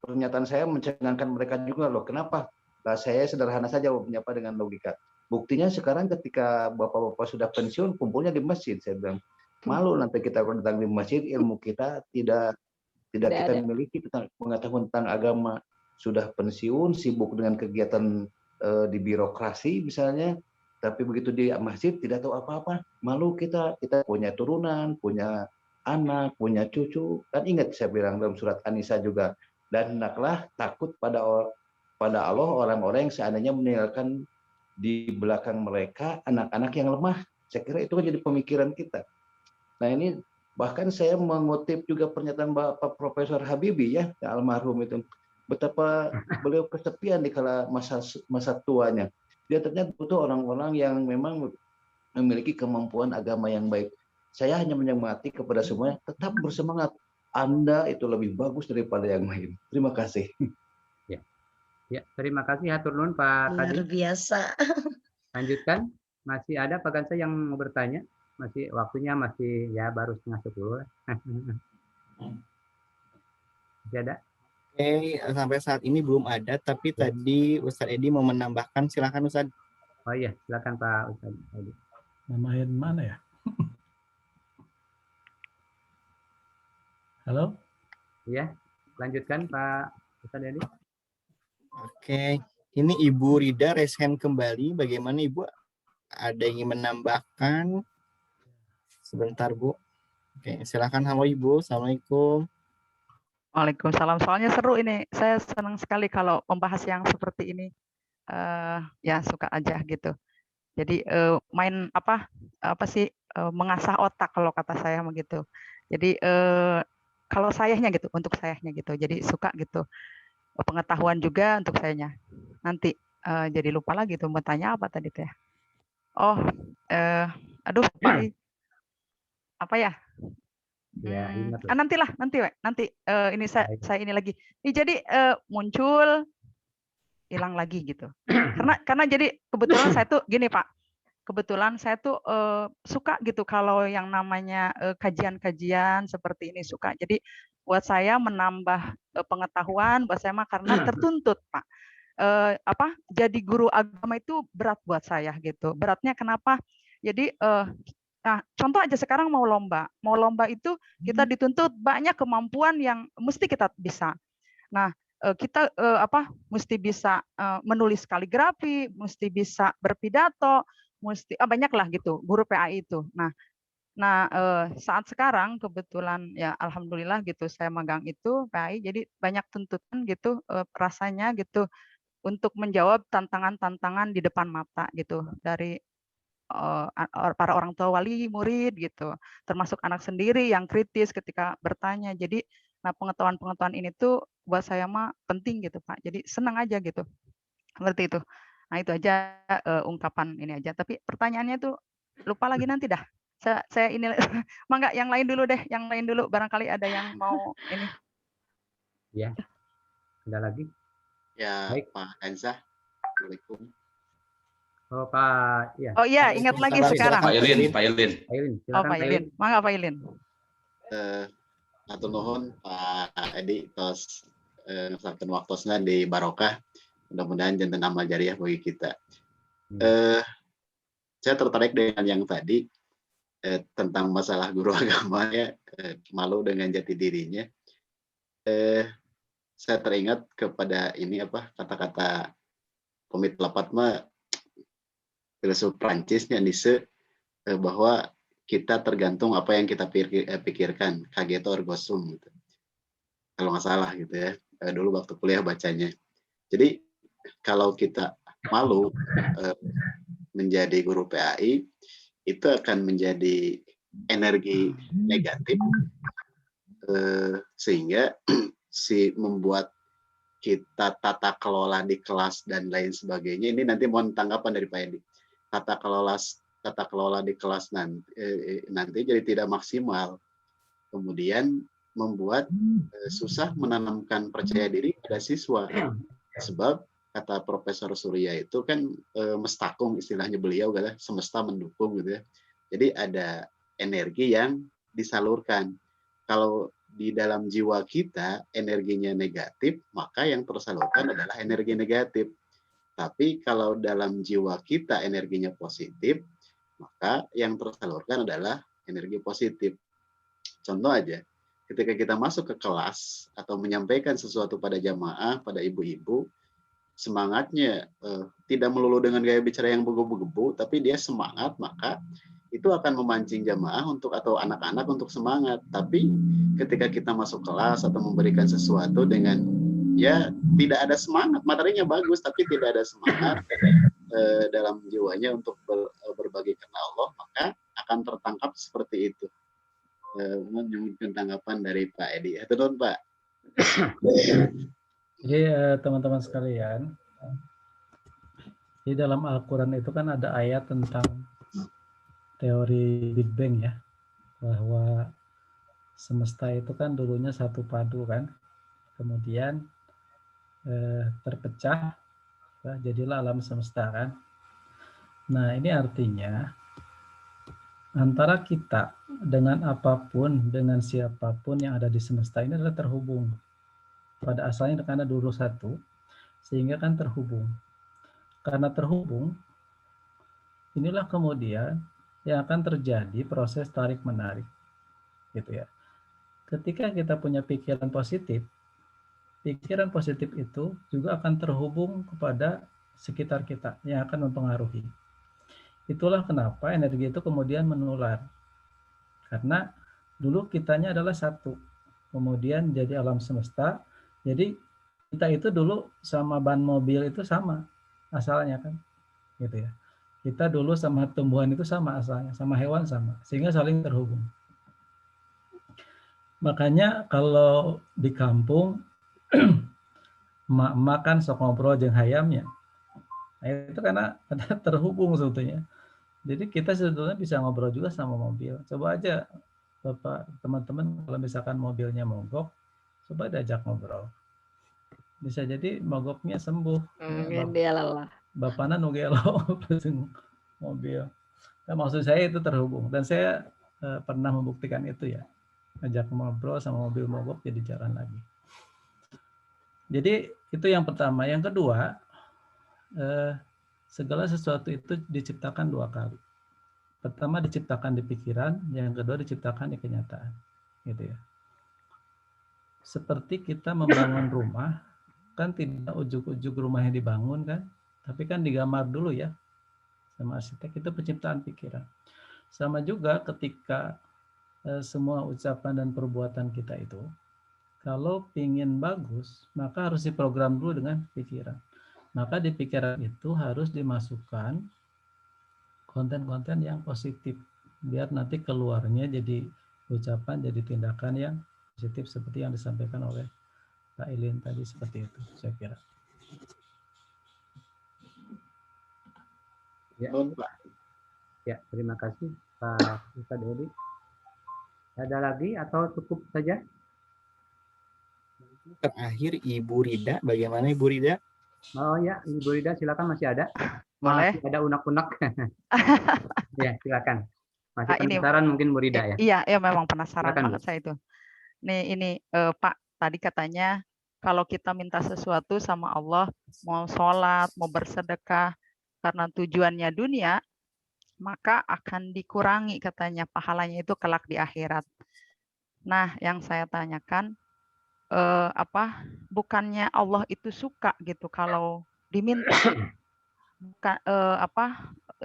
pernyataan saya mencengangkan mereka juga loh. Kenapa? Nah, saya sederhana saja menyapa dengan logika. Buktinya sekarang ketika bapak-bapak sudah pensiun kumpulnya di masjid. Saya bilang malu nanti kita datang di masjid, ilmu kita tidak kita miliki pengetahuan tentang agama. Sudah pensiun, sibuk dengan kegiatan di birokrasi misalnya, tapi begitu di masjid tidak tahu apa-apa. Malu kita punya turunan, punya anak, punya cucu. Kan ingat saya bilang dalam surat An-Nisa juga, dan hendaklah takut pada Allah orang-orang yang seandainya meninggalkan di belakang mereka anak-anak yang lemah. Saya kira itu kan jadi pemikiran kita. Nah ini bahkan saya mengutip juga pernyataan Bapak Profesor Habibie ya, almarhum itu. Betapa beliau kesepian di kala masa tuanya. Dia ternyata butuh orang-orang yang memang memiliki kemampuan agama yang baik. Saya hanya menyemangati kepada semuanya, tetap bersemangat. Anda itu lebih bagus daripada yang lain. Terima kasih. Ya, terima kasih hatur nuhun Pak Kadis. Luar biasa. Lanjutkan. Masih ada Pak Gansa yang mau bertanya? Masih waktunya masih ya baru 9:30. Masih ada? Oke, sampai saat ini belum ada, tapi tadi Ustadz Edi mau menambahkan, silakan Ustadz. Oh iya, silakan Pak Ustadz Edi. Namain mana ya? Halo? Iya, lanjutkan Pak Ustadz Edi. Oke, ini Ibu Rida raise hand kembali. Bagaimana Ibu? Ada yang ingin menambahkan? Sebentar Bu. Oke, silakan. Halo Ibu, Assalamualaikum. Waalaikumsalam. Soalnya seru ini. Saya senang sekali kalau membahas yang seperti ini. Ya suka aja gitu. Jadi main apa sih mengasah otak kalau kata saya begitu. Jadi kalau sayanya gitu, untuk sayanya gitu. Jadi suka gitu. Pengetahuan juga untuk sayanya. Nanti jadi lupa lagi tuh bertanya apa tadi teh. Oh, aduh Pak. Apa ya? Ya, nanti ini saya ini lagi. Ini jadi muncul hilang lagi gitu. Karena jadi kebetulan saya tuh gini Pak. Kebetulan saya tuh suka gitu kalau yang namanya kajian-kajian seperti ini suka. Jadi buat saya menambah pengetahuan buat saya mah karena tertuntut Pak. Jadi guru agama itu berat buat saya gitu. Beratnya kenapa? Jadi nah, contoh aja sekarang mau lomba itu kita dituntut banyak kemampuan yang mesti kita bisa. Nah, kita mesti bisa menulis kaligrafi, mesti bisa berpidato, mesti banyak lah gitu guru PAI itu. Nah saat sekarang kebetulan ya alhamdulillah gitu saya magang itu PAI, jadi banyak tuntutan gitu rasanya gitu untuk menjawab tantangan-tantangan di depan mata gitu dari para orang tua wali murid gitu, termasuk anak sendiri yang kritis ketika bertanya. Jadi nah pengetahuan ini tuh buat saya mah penting gitu Pak. Jadi senang aja gitu. Seperti itu. Nah itu aja ungkapan ini aja. Tapi pertanyaannya tuh lupa lagi nanti dah. Saya ini mangga yang lain dulu deh, yang lain dulu barangkali ada yang mau ini. Ya. Ada lagi? Ya, Baik. Pak Anzah. Assalamualaikum. Oh, Pak, ya. Oh iya, ingat lagi sekarang. Pak Ilin, Pak Ilin. Pak Ilin, Oh, silakan Pak Ilin. Mangga Pak Ilin. Atur nuhun Pak Edi tos ngesahkeun waktosna di barokah. Mudah-mudahan janten amal jariah bagi kita. Saya tertarik dengan yang tadi tentang masalah guru agama ya, malu dengan jati dirinya. Saya teringat kepada ini kata-kata komit lapat mah filsuf Prancisnya Nietzsche bahwa kita tergantung apa yang kita pikirkan, kageto ergo sum gitu. Kalau nggak salah gitu ya. Dulu waktu kuliah bacanya. Jadi kalau kita malu menjadi guru PAI itu akan menjadi energi negatif sehingga membuat kita tata kelola di kelas dan lain sebagainya. Ini nanti mohon tanggapan dari Pak Edi. Tata kelola di kelas nanti jadi tidak maksimal. Kemudian membuat susah menanamkan percaya diri pada siswa. Sebab kata Profesor Surya itu kan mestakung istilahnya beliau kata semesta mendukung gitu ya. Jadi ada energi yang disalurkan. Kalau di dalam jiwa kita energinya negatif, maka yang tersalurkan adalah energi negatif. Tapi kalau dalam jiwa kita energinya positif, maka yang tersalurkan adalah energi positif. Contoh aja, ketika kita masuk ke kelas atau menyampaikan sesuatu pada jamaah, pada ibu-ibu, semangatnya tidak melulu dengan gaya bicara yang begebu-gebu, tapi dia semangat, maka itu akan memancing jamaah atau anak-anak untuk semangat. Tapi ketika kita masuk kelas atau memberikan sesuatu dengan ya tidak ada semangat, materinya bagus tapi tidak ada semangat dalam jiwanya untuk berbagi karena Allah, maka akan tertangkap seperti itu. Mungkin tanggapan dari Pak Edi. Terus Pak. Jadi teman-teman sekalian, di dalam Al-Quran itu kan ada ayat tentang teori Big Bang ya, bahwa semesta itu kan dulunya satu padu kan, kemudian terpecah, jadilah alam semesta kan. Nah ini artinya antara kita dengan apapun, dengan siapapun yang ada di semesta ini adalah terhubung. Pada asalnya karena dulu satu, sehingga kan terhubung. Karena terhubung, inilah kemudian yang akan terjadi proses tarik-menarik. Gitu ya. Ketika kita punya pikiran positif itu juga akan terhubung kepada sekitar kita yang akan mempengaruhi. Itulah kenapa energi itu kemudian menular. Karena dulu kitanya adalah satu, kemudian jadi alam semesta. Jadi kita itu dulu sama ban mobil itu sama asalnya kan, gitu ya. Kita dulu sama tumbuhan itu sama asalnya, sama hewan sama, sehingga saling terhubung. Makanya kalau di kampung emak-emak kan sok ngobrol jeung hayamnya. Nah, itu karena terhubung sebetulnya. Jadi kita sebetulnya bisa ngobrol juga sama mobil. Coba aja Bapak, teman-teman, kalau misalkan mobilnya mogok, coba diajak ngobrol. Bisa jadi mogoknya sembuh. Dia lelah. Bapaknya nugelo mobil. Nah, maksud saya itu terhubung. Dan saya pernah membuktikan itu ya. Ajak ngobrol sama mobil mogok jadi jalan lagi. Jadi itu yang pertama. Yang kedua, segala sesuatu itu diciptakan dua kali. Pertama diciptakan di pikiran, yang kedua diciptakan di kenyataan, gitu ya. Seperti kita membangun rumah, kan tidak ujuk-ujuk rumahnya dibangun kan, tapi kan digambar dulu ya sama arsitek, itu penciptaan pikiran. Sama juga ketika semua ucapan dan perbuatan kita itu, kalau ingin bagus, maka harus diprogram dulu dengan pikiran. Maka di pikiran itu harus dimasukkan konten-konten yang positif, biar nanti keluarnya jadi ucapan, jadi tindakan yang positif seperti yang disampaikan oleh Pak Ilin tadi, seperti itu saya kira. Ya, terima kasih Pak Ustadz Edi. Ada lagi atau cukup saja? Terakhir Ibu Rida, bagaimana Ibu Rida? Oh ya, Ibu Rida silakan, masih ada. Boleh. Masih ada unek-unek. Ya, silakan. Masih Ini penasaran mungkin Bu Rida ya? Iya, ya memang penasaran Silakan, Bu. banget saya itu. Ini Pak, tadi katanya kalau kita minta sesuatu sama Allah, mau sholat, mau bersedekah, karena tujuannya dunia, maka akan dikurangi katanya pahalanya itu kelak di akhirat. Nah, yang saya tanyakan, bukannya Allah itu suka gitu kalau diminta, bukan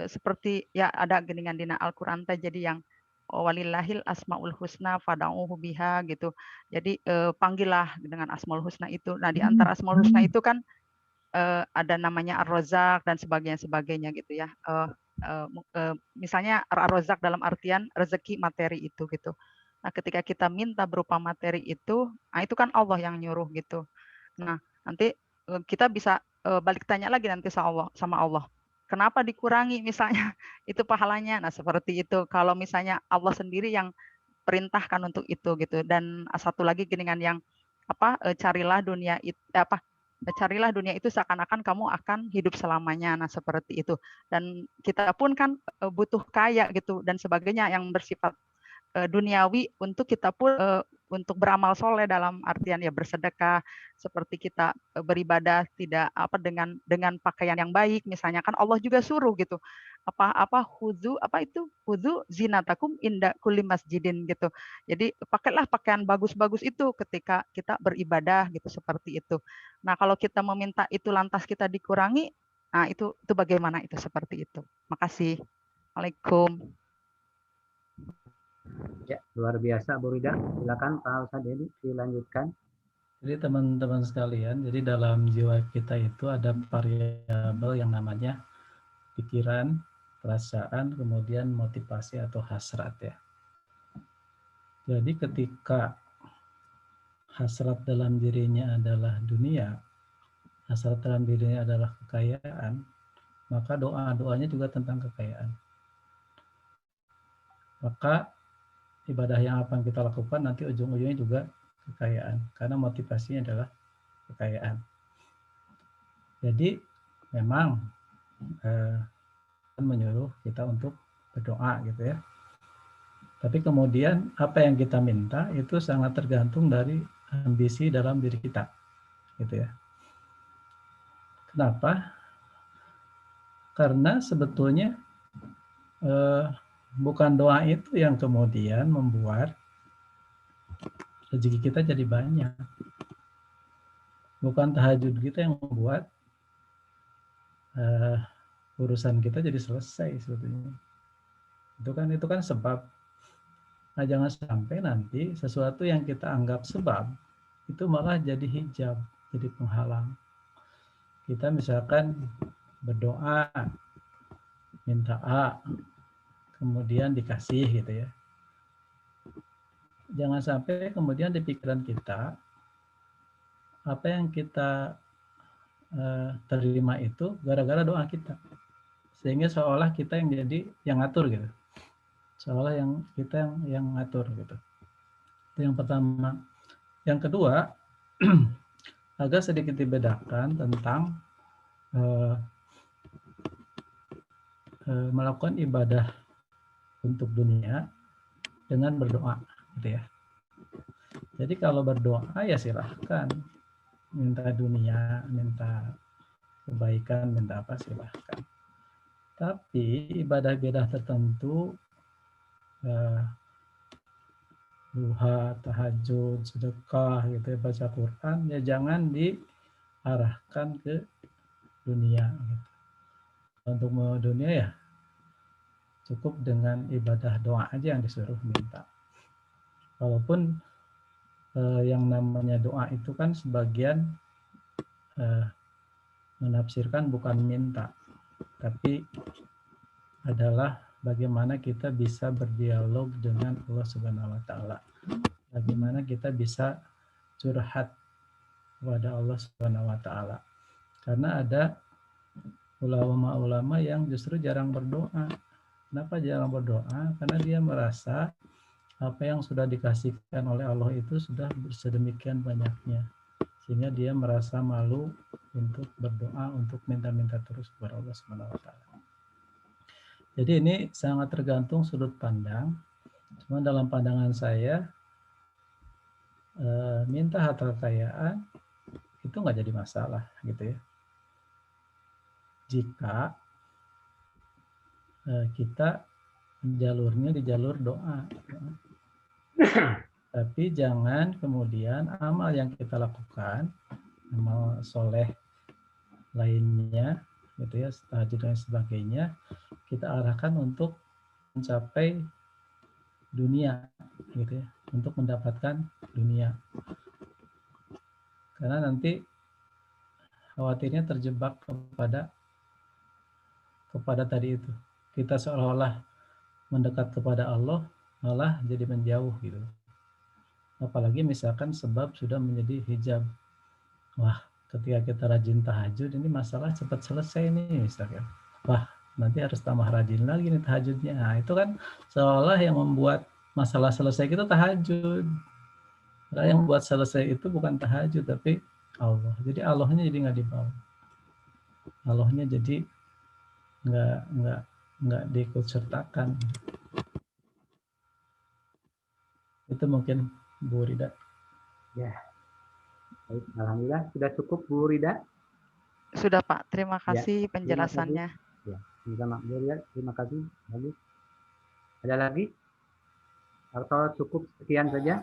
seperti ya ada geningan dina Al-Qur'an jadi yang walillahil asmaul husna fad'uhu biha gitu. Jadi panggillah dengan asmaul husna itu. Nah, di antara asmaul husna itu kan ada namanya Ar-Razzaq dan sebagainya gitu ya. Misalnya Ar-Razzaq dalam artian rezeki materi itu gitu. Nah, ketika kita minta berupa materi itu, nah itu kan Allah yang nyuruh gitu. Nah, nanti kita bisa balik tanya lagi nanti sama Allah. Kenapa dikurangi misalnya itu pahalanya? Nah, seperti itu. Kalau misalnya Allah sendiri yang perintahkan untuk itu gitu. Dan satu lagi geningan yang carilah dunia carilah dunia itu seakan-akan kamu akan hidup selamanya. Nah, seperti itu. Dan kita pun kan butuh kaya gitu dan sebagainya yang bersifat duniawi untuk kita pun untuk beramal soleh dalam artian ya bersedekah, seperti kita beribadah tidak dengan pakaian yang baik misalnya, kan Allah juga suruh gitu khudu zinatakum inda kulli masjidin gitu. Jadi pakailah pakaian bagus-bagus itu ketika kita beribadah gitu, seperti itu. Nah, kalau kita meminta itu lantas kita dikurangi, nah itu bagaimana itu seperti itu. Makasih. Waalaikumsalam. Ya, luar biasa Bu Rida. Silakan Pak Ustadz Edi dilanjutkan. Jadi teman-teman sekalian, jadi dalam jiwa kita itu ada variabel yang namanya pikiran, perasaan, kemudian motivasi atau hasrat ya. Jadi ketika hasrat dalam dirinya adalah dunia, hasrat dalam dirinya adalah kekayaan, maka doa-doanya juga tentang kekayaan. Maka ibadah yang akan kita lakukan nanti ujung-ujungnya juga kekayaan, karena motivasinya adalah kekayaan. Jadi memang menyuruh kita untuk berdoa gitu ya. Tapi kemudian apa yang kita minta itu sangat tergantung dari ambisi dalam diri kita, gitu ya. Kenapa? Karena sebetulnya bukan doa itu yang kemudian membuat rezeki kita jadi banyak. Bukan tahajud kita yang membuat urusan kita jadi selesai sebetulnya. Itu kan sebab. Nah, jangan sampai nanti sesuatu yang kita anggap sebab itu malah jadi hijab, jadi penghalang. Kita misalkan berdoa, minta A, kemudian dikasih gitu ya. Jangan sampai kemudian di pikiran kita, apa yang kita terima itu gara-gara doa kita. Sehingga seolah kita yang jadi yang ngatur gitu. Seolah yang kita yang ngatur gitu. Itu yang pertama. Yang kedua, agak sedikit dibedakan tentang melakukan ibadah untuk dunia dengan berdoa gitu ya. Jadi kalau berdoa ya silahkan, minta dunia, minta kebaikan, minta apa silahkan. Tapi ibadah-ibadah tertentu, duha, tahajud, sedekah gitu ya, baca Quran, ya jangan diarahkan ke dunia gitu. Untuk mau dunia ya cukup dengan ibadah doa aja yang disuruh minta. Walaupun yang namanya doa itu kan sebagian menafsirkan bukan minta, tapi adalah bagaimana kita bisa berdialog dengan Allah Subhanahu wa taala. Bagaimana kita bisa curhat kepada Allah Subhanahu wa taala. Karena ada ulama-ulama yang justru jarang berdoa. Kenapa jarang berdoa? Karena dia merasa apa yang sudah dikasihkan oleh Allah itu sudah sedemikian banyaknya, sehingga dia merasa malu untuk berdoa, untuk minta-minta terus kepada Allah Subhanahu wa taala. Jadi ini sangat tergantung sudut pandang. Cuma dalam pandangan saya, minta harta kekayaan itu nggak jadi masalah gitu ya. Jika kita jalurnya di jalur doa. Tapi jangan kemudian amal yang kita lakukan, amal soleh lainnya, gitu ya, tahajud dan sebagainya, kita arahkan untuk mencapai dunia, gitu ya, untuk mendapatkan dunia. Karena nanti khawatirnya terjebak kepada tadi itu. Kita seolah-olah mendekat kepada Allah, malah jadi menjauh gitu. Apalagi misalkan sebab sudah menjadi hijab. Wah, ketika kita rajin tahajud, ini masalah cepat selesai nih misalkan. Wah, nanti harus tambah rajin lagi nih tahajudnya. Nah, itu kan seolah yang membuat masalah selesai kita tahajud. Padahal yang membuat selesai itu bukan tahajud, tapi Allah. Jadi Allahnya jadi nggak dibawa. Allahnya jadi nggak diikut sertakan. Itu mungkin Bu Rida. Ya, baik, alhamdulillah sudah cukup Bu Rida. Sudah Pak, terima kasih Ya, penjelasannya. Ya, sama Bu Rida, terima kasih. Bagus. Ada lagi? Atau cukup sekian saja?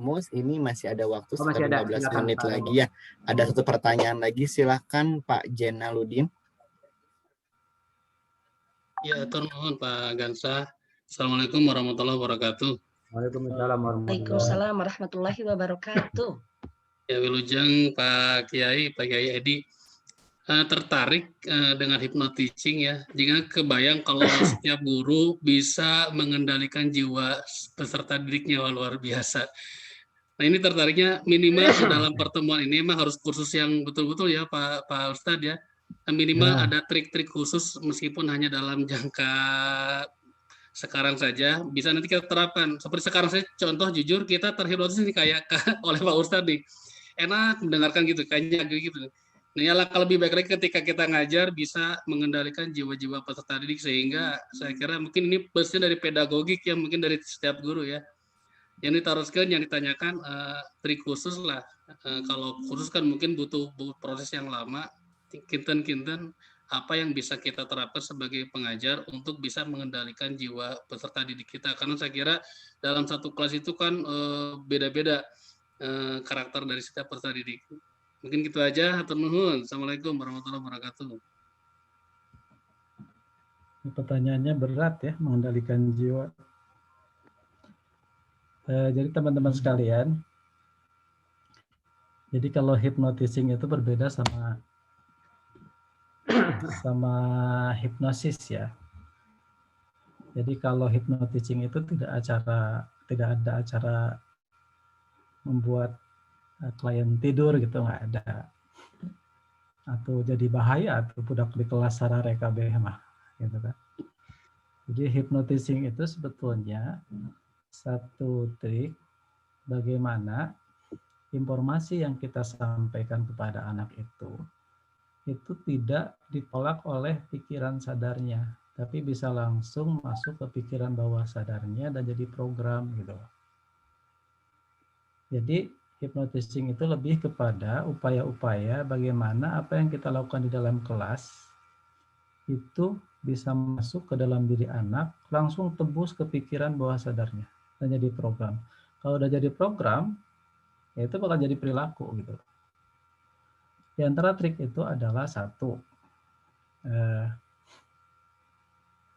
Mus, ini masih ada waktu masih sekitar ada. 15 Silakan, menit Pak. lagi ya. Ada satu pertanyaan lagi, silahkan Pak Jenaludin. Ya, termohon Pak Gansah. Assalamualaikum warahmatullahi wabarakatuh. Waalaikumsalam warahmatullahi wabarakatuh. Ya, Wilujeng Pak Kiai Edi. Tertarik dengan hypnotising ya. Jika kebayang kalau setiap guru bisa mengendalikan jiwa peserta didiknya, luar biasa. Nah, ini tertariknya minimal dalam pertemuan ini memang harus kursus yang betul-betul ya Pak Ustadz ya. Minimal ada trik-trik khusus meskipun hanya dalam jangka sekarang saja, bisa nanti kita terapkan. Seperti sekarang saya contoh jujur, kita terhipnotis nih kayak oleh Pak Ustadz nih. Enak mendengarkan gitu, kayaknya gitu. Nah, ya langkah lebih baik lagi ketika kita ngajar bisa mengendalikan jiwa-jiwa peserta didik, sehingga saya kira mungkin ini plusnya dari pedagogik ya, mungkin dari setiap guru ya. Yang ditaruhkan, yang ditanyakan trik khusus lah. Kalau khusus kan mungkin butuh proses yang lama. Kinten-kinten apa yang bisa kita terapkan sebagai pengajar untuk bisa mengendalikan jiwa peserta didik kita. Karena saya kira dalam satu kelas itu kan beda-beda karakter dari setiap peserta didik. Mungkin gitu aja. Hatur nuhun. Assalamualaikum warahmatullahi wabarakatuh. Pertanyaannya berat ya, mengendalikan jiwa. Jadi teman-teman sekalian, jadi kalau hypnotising itu berbeda sama hipnosis ya. Jadi kalau hypnotising itu tidak ada acara membuat klien tidur gitu, nggak ada. Atau jadi bahaya atau budak di kelas sarare kabeh mah gitu kan. Jadi hypnotising itu sebetulnya satu trik bagaimana informasi yang kita sampaikan kepada anak itu tidak ditolak oleh pikiran sadarnya, tapi bisa langsung masuk ke pikiran bawah sadarnya dan jadi program gitu. Jadi hypnotising itu lebih kepada upaya-upaya bagaimana apa yang kita lakukan di dalam kelas itu bisa masuk ke dalam diri anak, langsung tembus ke pikiran bawah sadarnya dan jadi program. Kalau udah jadi program, ya itu bakal jadi perilaku gitu. Di antara trik itu adalah satu,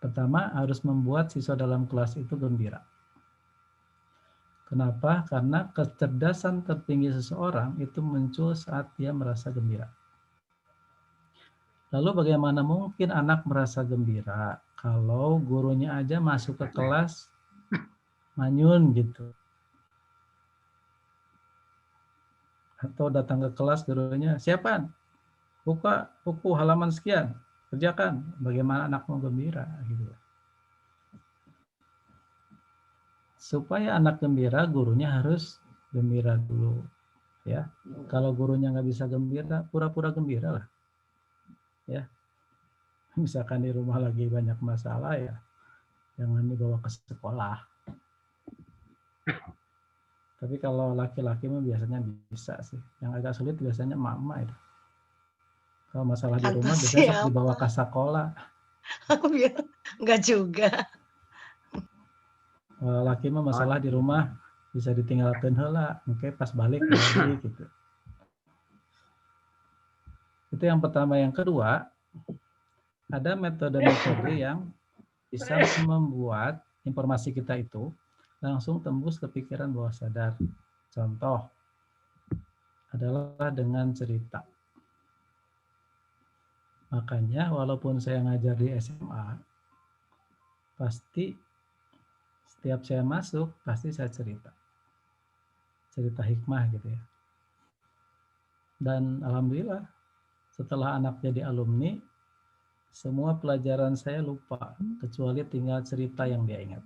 pertama harus membuat siswa dalam kelas itu gembira. Kenapa? Karena kecerdasan tertinggi seseorang itu muncul saat dia merasa gembira. Lalu bagaimana mungkin anak merasa gembira kalau gurunya aja masuk ke kelas manyun gitu? Atau datang ke kelas gurunya, siapaan? Buka buku halaman sekian, kerjakan. Bagaimana anak mau gembira gitu. supaya anak gembira, gurunya harus gembira dulu. Ya, kalau gurunya nggak bisa gembira, pura-pura gembira lah. Ya, misalkan di rumah lagi banyak masalah ya, jangan dibawa ke sekolah. Tapi kalau laki-laki mah biasanya bisa sih. Yang agak sulit biasanya mama itu. Kalau masalah di rumah Kata biasanya sok siapa? dibawa ke sekolah. Aku bilang enggak juga. Kalau laki mah masalah di rumah bisa ditinggalkan heula, oke pas balik lagi gitu. Itu yang pertama. Yang kedua, ada metode-metode yang bisa membuat informasi kita itu langsung tembus ke pikiran bawah sadar. Contoh adalah dengan cerita. Makanya walaupun saya ngajar di SMA, pasti setiap saya masuk, pasti saya cerita. Cerita hikmah gitu ya. Dan alhamdulillah, setelah anak jadi alumni, semua pelajaran saya lupa, kecuali tinggal cerita yang dia ingat.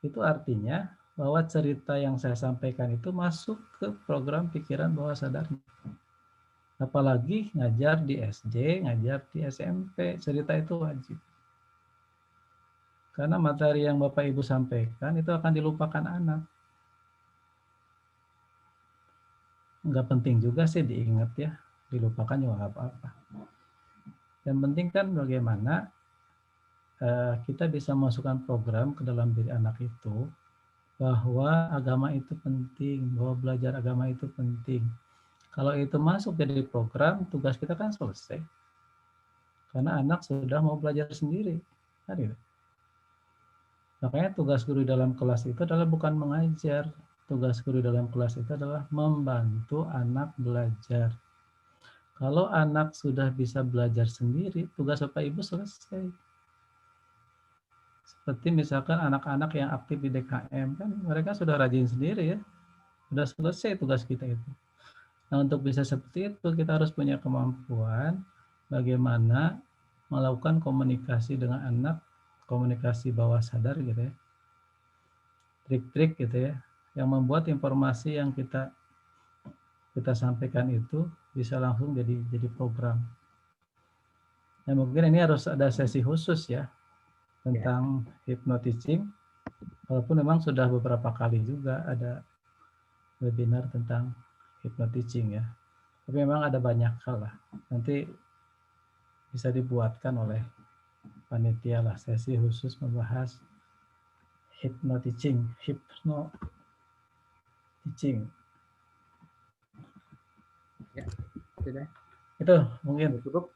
Itu artinya bahwa cerita yang saya sampaikan itu masuk ke program pikiran bawah sadar. Apalagi ngajar di SD, ngajar di SMP, cerita itu wajib. Karena materi yang Bapak Ibu sampaikan itu akan dilupakan anak. Nggak penting juga sih diingat ya, dilupakan juga nggak apa-apa. Yang penting kan bagaimana kita bisa masukkan program ke dalam diri anak itu, bahwa agama itu penting, bahwa belajar agama itu penting. Kalau itu masuk jadi program, tugas kita kan selesai. Karena anak sudah mau belajar sendiri. Kan gitu. Makanya tugas guru dalam kelas itu adalah bukan mengajar. Tugas guru dalam kelas itu adalah membantu anak belajar. Kalau anak sudah bisa belajar sendiri, tugas Bapak Ibu selesai. Seperti misalkan anak-anak yang aktif di DKM, kan mereka sudah rajin sendiri ya. Sudah selesai tugas kita itu. Nah, untuk bisa seperti itu, kita harus punya kemampuan bagaimana melakukan komunikasi dengan anak, komunikasi bawah sadar gitu ya. Trik-trik gitu ya, yang membuat informasi yang kita sampaikan itu bisa langsung jadi program. Nah, mungkin ini harus ada sesi khusus ya tentang hypnoteaching, walaupun memang sudah beberapa kali juga ada webinar tentang hypnoteaching ya. Tapi memang ada banyak hal lah. Nanti bisa dibuatkan oleh panitia lah sesi khusus membahas hypnoteaching. Ya, sudah. Itu mungkin cukup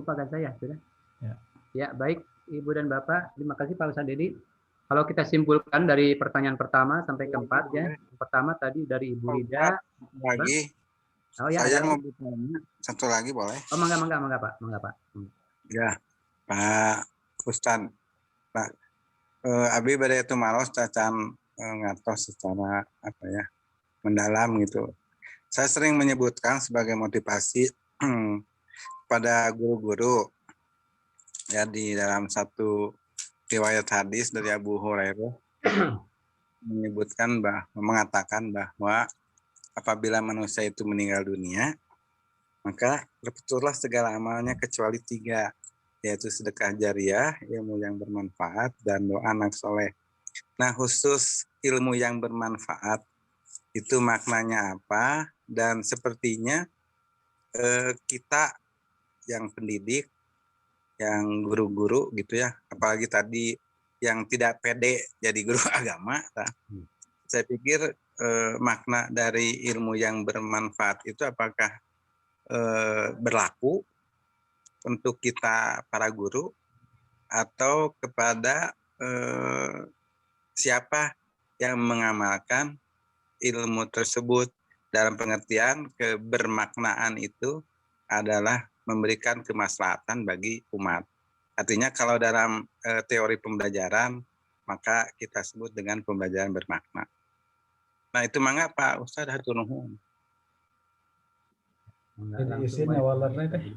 akan saya sudah. Ya. Ya, baik Ibu dan Bapak, terima kasih Pak Ustadz Dedi. Kalau kita simpulkan dari pertanyaan pertama sampai keempat ya. Yang pertama tadi dari Ibu Rida. Lagi. Oh ya, Saya mau bertanya satu lagi boleh? Oh, mangga Pak. Ya, Pak Ustadz. Pak, Abi pada itu malos cacan ngatos secara apa ya mendalam gitu. Saya sering menyebutkan sebagai motivasi pada guru-guru ya di dalam satu riwayat hadis dari Abu Hurairah mengatakan bahwa apabila manusia itu meninggal dunia, maka terputuslah segala amalnya kecuali 3, yaitu sedekah jariah, ilmu yang bermanfaat, dan doa anak soleh. Nah, khusus ilmu yang bermanfaat itu maknanya apa? Dan sepertinya kita yang pendidik, yang guru-guru gitu ya, apalagi tadi yang tidak pede jadi guru agama, saya pikir makna dari ilmu yang bermanfaat itu apakah berlaku untuk kita para guru atau kepada siapa yang mengamalkan ilmu tersebut, dalam pengertian kebermaknaan itu adalah memberikan kemaslahatan bagi umat. Artinya kalau dalam teori pembelajaran, maka kita sebut dengan pembelajaran bermakna. Nah itu mangga Pak Ustadz hatur nuhun. Jadi izin awalannya teh.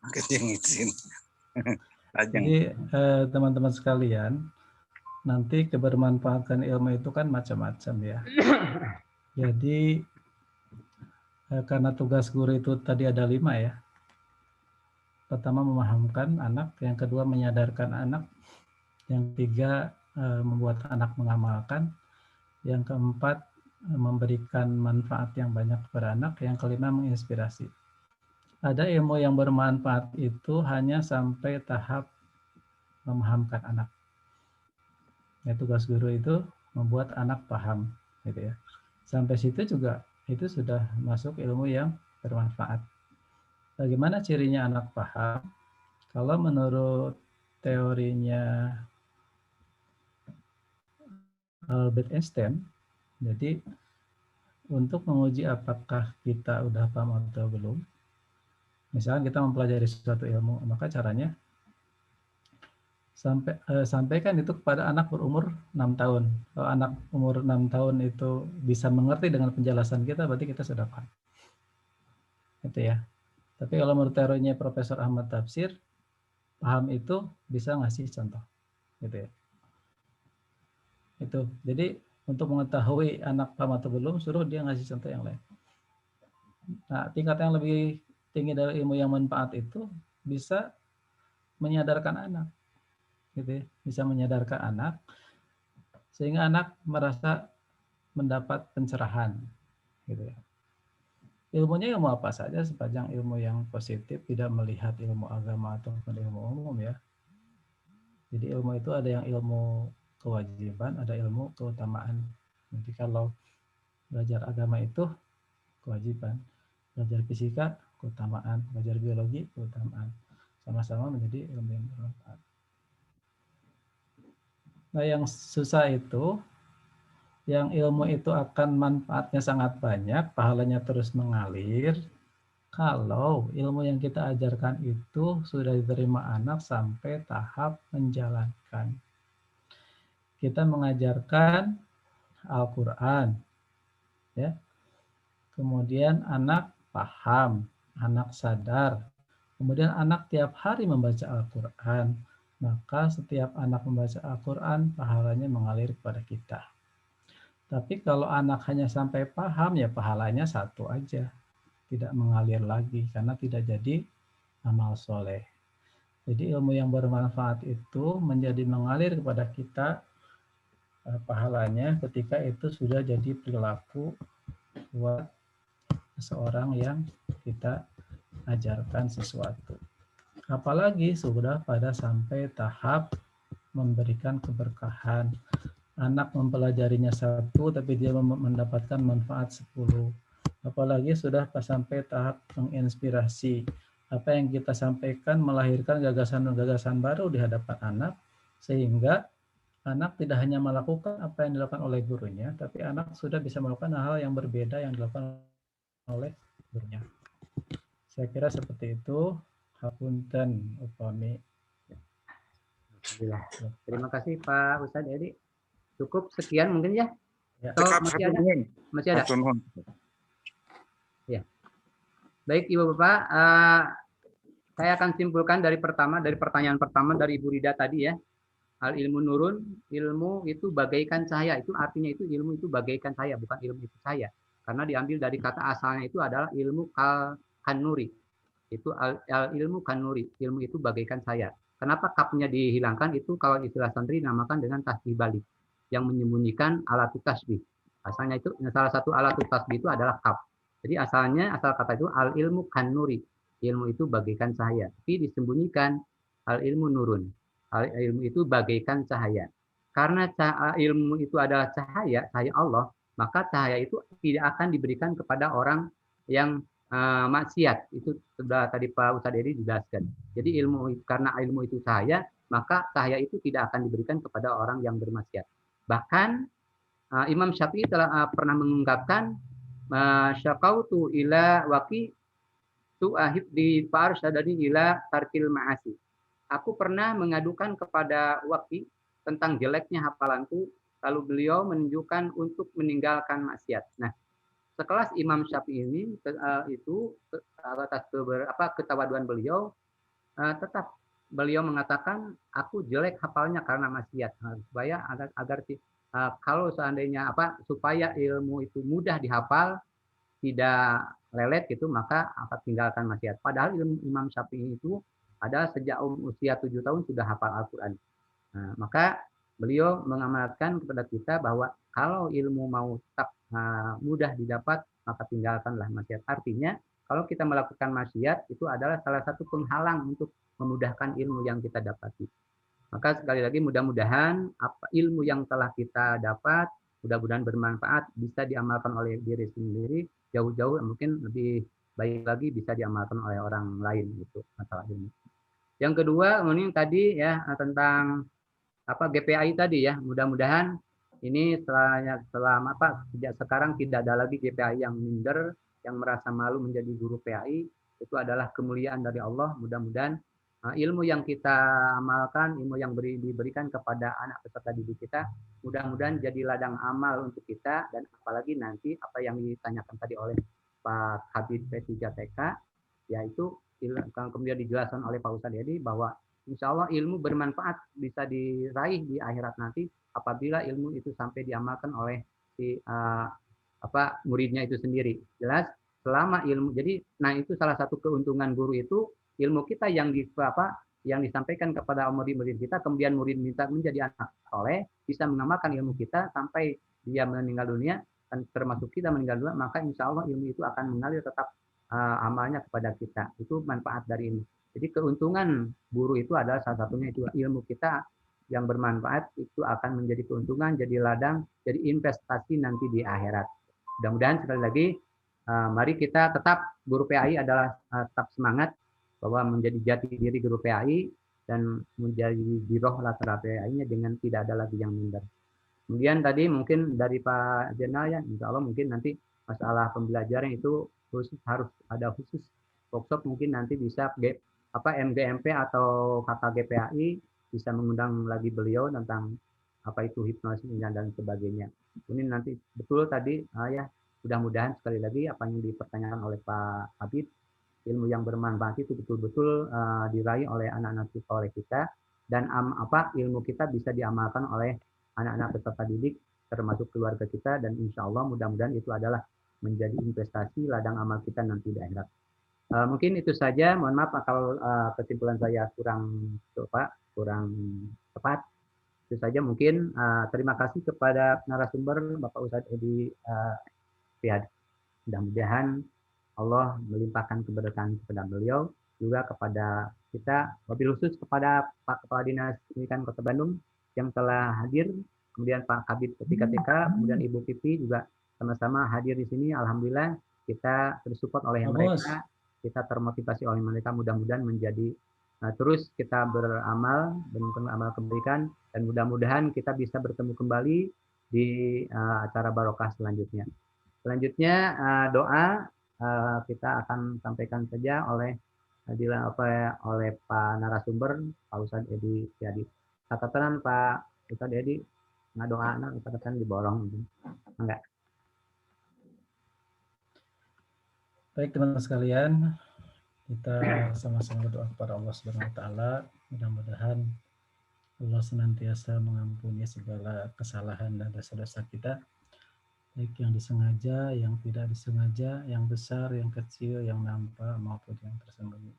Makanya izin. Jadi teman-teman sekalian, nanti kebermanfaatan ilmu itu kan macam-macam ya. Jadi karena tugas guru itu tadi ada 5 ya. Pertama memahamkan anak, yang kedua menyadarkan anak, yang ketiga membuat anak mengamalkan, yang keempat memberikan manfaat yang banyak kepada anak, yang kelima menginspirasi. Ada ilmu yang bermanfaat itu hanya sampai tahap memahamkan anak. Ya, tugas guru itu membuat anak paham, gitu ya. Sampai situ juga itu sudah masuk ilmu yang bermanfaat. Bagaimana cirinya anak paham? Kalau menurut teorinya Albert Einstein, jadi untuk menguji apakah kita udah paham atau belum, misalnya kita mempelajari suatu ilmu, maka caranya sampaikan itu kepada anak berumur 6 tahun. Kalau anak umur 6 tahun itu bisa mengerti dengan penjelasan kita, berarti kita sudah paham. Itu ya. Tapi kalau menurut teorinya Profesor Ahmad Tafsir, paham itu bisa ngasih contoh. Gitu ya. Itu. Jadi untuk mengetahui anak paham atau belum, suruh dia ngasih contoh yang lain. Nah, tingkat yang lebih tinggi dari ilmu yang manfaat itu bisa menyadarkan anak. Gitu ya. Bisa menyadarkan anak sehingga anak merasa mendapat pencerahan. Gitu ya. Ilmunya ilmu apa saja sepanjang ilmu yang positif, tidak melihat ilmu agama ataupun ilmu umum ya. Jadi ilmu itu ada yang ilmu kewajiban, ada ilmu keutamaan. Jadi kalau belajar agama itu kewajiban, belajar fisika keutamaan, belajar biologi keutamaan. Sama-sama menjadi ilmu yang bermanfaat. Nah, yang susah itu yang ilmu itu akan manfaatnya sangat banyak, pahalanya terus mengalir, kalau ilmu yang kita ajarkan itu sudah diterima anak sampai tahap menjalankan. Kita mengajarkan Al-Quran, ya. Kemudian anak paham, anak sadar, kemudian anak tiap hari membaca Al-Quran, maka setiap anak membaca Al-Quran, pahalanya mengalir kepada kita. Tapi kalau anak hanya sampai paham, ya pahalanya satu aja. Tidak mengalir lagi, karena tidak jadi amal soleh. Jadi ilmu yang bermanfaat itu menjadi mengalir kepada kita pahalanya ketika itu sudah jadi perilaku buat seseorang yang kita ajarkan sesuatu. Apalagi sudah pada sampai tahap memberikan keberkahan. Anak mempelajarinya 1, tapi dia mendapatkan manfaat 10. Apalagi sudah sampai tahap menginspirasi. Apa yang kita sampaikan melahirkan gagasan-gagasan baru di hadapan anak, sehingga anak tidak hanya melakukan apa yang dilakukan oleh gurunya, tapi anak sudah bisa melakukan hal yang berbeda yang dilakukan oleh gurunya. Saya kira seperti itu. Hapunten upami. Terima kasih Pak Ustadz Edi. Cukup sekian mungkin ya? Atau masih ada? Masih ada? Ya. Baik Ibu Bapak, saya akan simpulkan dari pertanyaan pertama dari Ibu Rida tadi ya. Al ilmu nurun, ilmu itu bagaikan cahaya. Itu artinya itu ilmu itu bagaikan cahaya, bukan ilmu itu cahaya. Karena diambil dari kata asalnya itu adalah ilmu kanuri. Itu al ilmu kanuri, ilmu itu bagaikan cahaya. Kenapa kapnya dihilangkan? Itu kalau istilah santri namakan dengan tasbih balik, yang menyembunyikan alat tasbih. Asalnya itu salah satu alat tasbih itu adalah kaf. Jadi asal kata itu al ilmu kanuri, ilmu itu bagaikan cahaya. Tapi disembunyikan al ilmu nurun, al ilmu itu bagaikan cahaya. Karena ilmu itu adalah cahaya Allah, maka cahaya itu tidak akan diberikan kepada orang yang maksiat. Itu sudah tadi Pak Ustadz Edi dijelaskan. Jadi karena ilmu itu cahaya, maka cahaya itu tidak akan diberikan kepada orang yang bermaksiat. Bahkan Imam Syafi'i telah pernah mengungkapkan syaqautu ila waqi tu'ahib di farsyadani ila tarkil ma'asi. Aku pernah mengadukan kepada Waqi tentang jeleknya hafalanku, lalu beliau menunjukkan untuk meninggalkan maksiat. Nah, sekelas Imam Syafi'i ini itu atas ketawaduan beliau tetap beliau mengatakan aku jelek hafalnya karena maksiat, supaya agar kalau seandainya supaya ilmu itu mudah dihafal, tidak lelet gitu, maka tinggalkan maksiat. Padahal ilmu Imam Syafi'i itu ada sejak usia 7 tahun sudah hafal Al-Quran. Nah, maka beliau mengamalkan kepada kita bahwa kalau ilmu mau tetap mudah didapat, maka tinggalkanlah maksiat. Artinya kalau kita melakukan maksiat itu adalah salah satu penghalang untuk memudahkan ilmu yang kita dapati. Maka sekali lagi mudah-mudahan ilmu yang telah kita dapat mudah-mudahan bermanfaat, bisa diamalkan oleh diri sendiri, jauh-jauh mungkin lebih baik lagi bisa diamalkan oleh orang lain gitu masalah ini. Yang kedua, ini tadi ya tentang GPAI tadi ya, mudah-mudahan ini sejak sekarang tidak ada lagi GPAI yang minder, yang merasa malu menjadi guru PAI, itu adalah kemuliaan dari Allah. Mudah-mudahan ilmu yang kita amalkan, ilmu yang diberikan kepada anak peserta didik kita, mudah-mudahan jadi ladang amal untuk kita, dan apalagi nanti apa yang ditanyakan tadi oleh Pak Habib P3TK, yaitu kemudian dijelaskan oleh Pak Ustadz Edi bahwa insya Allah ilmu bermanfaat bisa diraih di akhirat nanti apabila ilmu itu sampai diamalkan oleh si muridnya itu sendiri. Jelas selama ilmu, jadi itu salah satu keuntungan guru itu, ilmu kita yang disampaikan kepada murid-murid kita, kemudian murid minta menjadi anak soleh, bisa mengamalkan ilmu kita sampai dia meninggal dunia, dan termasuk kita meninggal dunia, maka insya Allah ilmu itu akan mengalir tetap amalnya kepada kita. Itu manfaat dari ini. Jadi keuntungan guru itu adalah salah satunya itu ilmu kita yang bermanfaat itu akan menjadi keuntungan, jadi ladang, jadi investasi nanti di akhirat. Mudah-mudahan sekali lagi mari kita tetap guru PAI adalah tetap semangat bahwa menjadi jati diri guru PAI dan menjadi biroh latar PAI-nya dengan tidak ada lagi yang minder. Kemudian tadi mungkin dari Pak Jenal ya, insya Allah mungkin nanti masalah pembelajaran itu harus ada khusus workshop, mungkin nanti bisa MGMP atau KKGPAI bisa mengundang lagi beliau tentang apa itu hipnosis dan sebagainya. Ini nanti betul tadi ya, mudah-mudahan sekali lagi apa yang dipertanyakan oleh Pak Habib, ilmu yang bermanfaat itu betul-betul diraih oleh anak-anak kita, oleh kita, dan ilmu kita bisa diamalkan oleh anak-anak peserta didik termasuk keluarga kita, dan insya Allah mudah-mudahan itu adalah menjadi investasi ladang amal kita nanti di akhirat. Mungkin itu saja, mohon maaf kalau kesimpulan saya kurang tepat. Itu saja mungkin. Terima kasih kepada narasumber Bapak Ustadz Edi Riyad. Mudah-mudahan Allah melimpahkan keberkahan kepada beliau, juga kepada kita, wabil khusus kepada Pak Kepala Dinas Pendidikan Kota Bandung yang telah hadir, kemudian Pak Habib P3TK, kemudian Ibu Pipi juga sama-sama hadir di sini. Alhamdulillah kita tersupport oleh mereka, kita termotivasi oleh mereka. Mudah-mudahan menjadi terus kita beramal, beramal kebaikan, dan mudah-mudahan kita bisa bertemu kembali di acara barokah selanjutnya. Selanjutnya doa kita akan sampaikan saja oleh Pak narasumber Pak Ustadz Edi Riyad. Catatan Pak Ustadz Edi ngadoa catatan diborong enggak? Baik teman-teman sekalian, kita sama-sama berdoa kepada Allah Subhanahu wa taala, mudah-mudahan Allah senantiasa mengampuni segala kesalahan dan dosa-dosa kita, baik yang disengaja, yang tidak disengaja, yang besar, yang kecil, yang nampak maupun yang tersembunyi.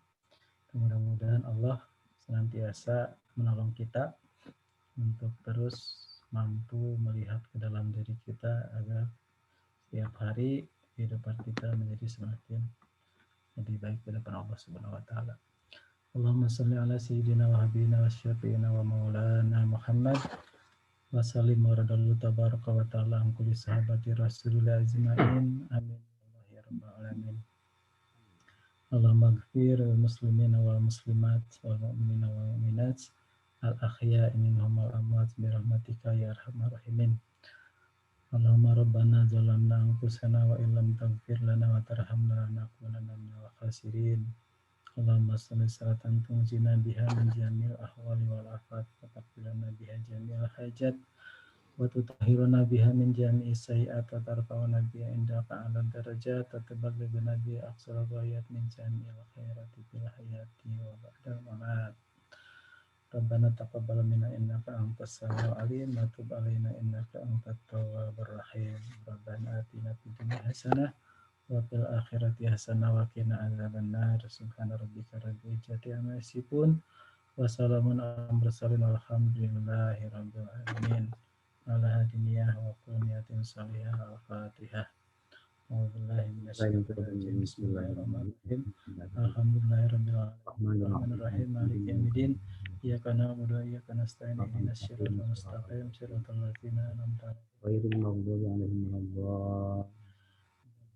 Mudah-mudahan Allah senantiasa menolong kita untuk terus mampu melihat ke dalam diri kita agar setiap hari kehidupan kita menjadi semakin lebih baik di depan Allah Subhanahu wa taala. Allahumma shalli ala sayyidina wa habibina wa syafi'ina wa maulana Muhammad wa sallim wa radallahu tabaraka wa ta'ala an kulli sahabati rasulillah ajma'in. Amin ya rabbal alamin. Allahumma ighfir lil muslimina wal muslimat wal mu'minina wal mu'minat al ahya'i minhum wal amwat bi rahmatika ya arhamar rahimin. Allahumma rabbana zalamna anfusana wa illam taghfir lana wa tarhamna lanakunanna minal khasirin. Allahumma salli salatan tunjina biha min jamil ahwali wal afat wa taqbilana biha jami'al hajat wa tutahhiruna biha min jami'i sayyi'at wa tarfa'una biha indaka 'ala darajat wa tuballighuna biha aqsal ghayat min jami'il khairati fil hayati wa ba'dal mamat. Rabbana taqabbal minna innaka antas samiul alim wa tub alaina innaka antat tawwabur rahim. Rabbana atina fid dunya hasanah wa fil akhirati hasanah wa qina adzabannar. Subhana rabbika rabbil izzati amma yasifun wa salamun alal mursalin walhamdulillahi rabbil alamin. Ala hadiniyah wa quniyatin salihah al-fatihah. A'udzubillahi minasyaitonir rajim. Bismillahirrahmanirrahim. Alhamdulillahirabbil alamin. Arrahmanirrahim. Maliki yaumiddin. Iyyaka na'budu wa iyyaka nasta'in. Ihdinas siratal mustaqim. Siratal ladzina an'amta 'alaihim ghairil maghdubi 'alaihim waladdallin.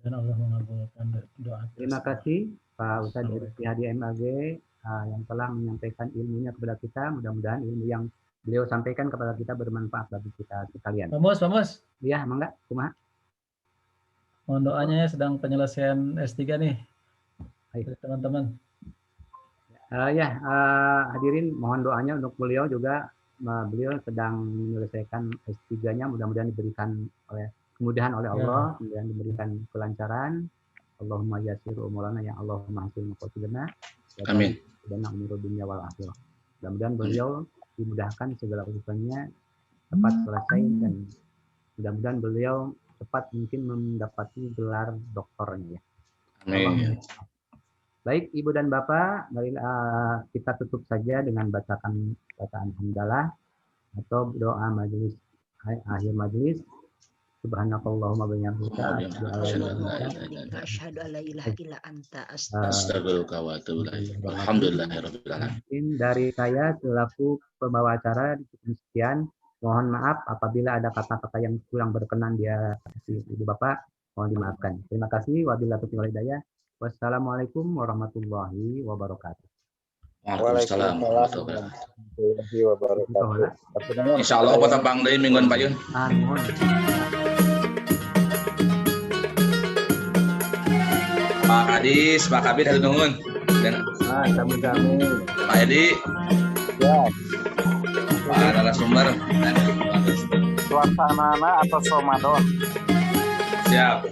Dan Allah mengabulkan doa. Terima kasih Pak Ustadz Rizky Hadi MAG yang telah menyampaikan ilmunya kepada kita. Mudah-mudahan ilmu yang beliau sampaikan kepada kita bermanfaat bagi kita sekalian. Pak Mus. Iya, mangga, kumaha? Mohon doanya ya, sedang penyelesaian S3 nih. Teman-teman. Hadirin mohon doanya untuk beliau juga. Beliau sedang menyelesaikan S3-nya, mudah-mudahan diberikan kemudahan oleh Allah, kemudian diberikan kelancaran. Allahumma yassir umurana ya Allahumma hasil maqasidana. Amin. Dan umur dunia wal akhirah. Mudah-mudahan beliau dimudahkan segala urusannya cepat selesai dan mudah-mudahan beliau cepat mungkin mendapati gelar doktornya ya. Amin. Baik Ibu dan Bapak, kita tutup saja dengan bacaan hamdalah atau doa majelis akhir majelis. Subhanakallahumma bihamdika asyhadu an la ilaha illa anta astaghfiruka wa atubu ilaik. Alhamdulillahirabbil alamin. Dari saya selaku pembawa acara sekian, mohon maaf apabila ada kata-kata yang kurang berkenan di Ibu Bapak, mohon dimaafkan. Terima kasih. Wabillahi taufiq wal hidayah. Wassalamualaikum warahmatullahi wabarakatuh. Waalaikumsalam warahmatullahi wabarakatuh. Insyaallah apa tabang deui mingguan payun. Amin. Pak Hadis, Pak Kabir hatur nuhun. Sami-sami. Pak Edi. Ya. Pak narasumber. Suasana atau Ramadan. Siap.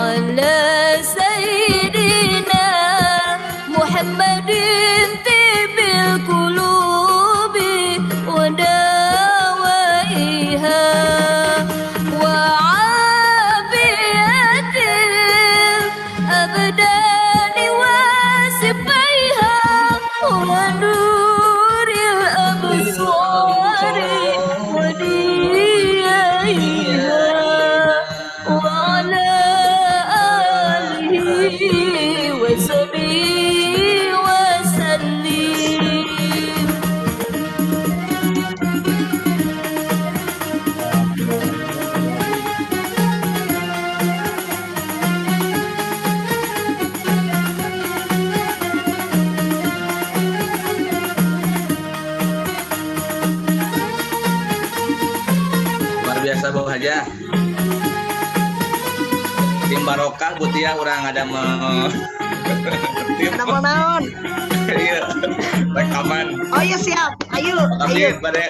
على سيدنا محمد طب القلوب ودوائها وعافية الأبدان وسفيها ونور الأبصار وديائها وعلى آله وصحبه وسلم. Luar biasa Bang Haja. Tim Barokah Butia orang ada mau Ada mau naon? iya rekaman. Oh iya siap. Ayo, Tapi ayo. pada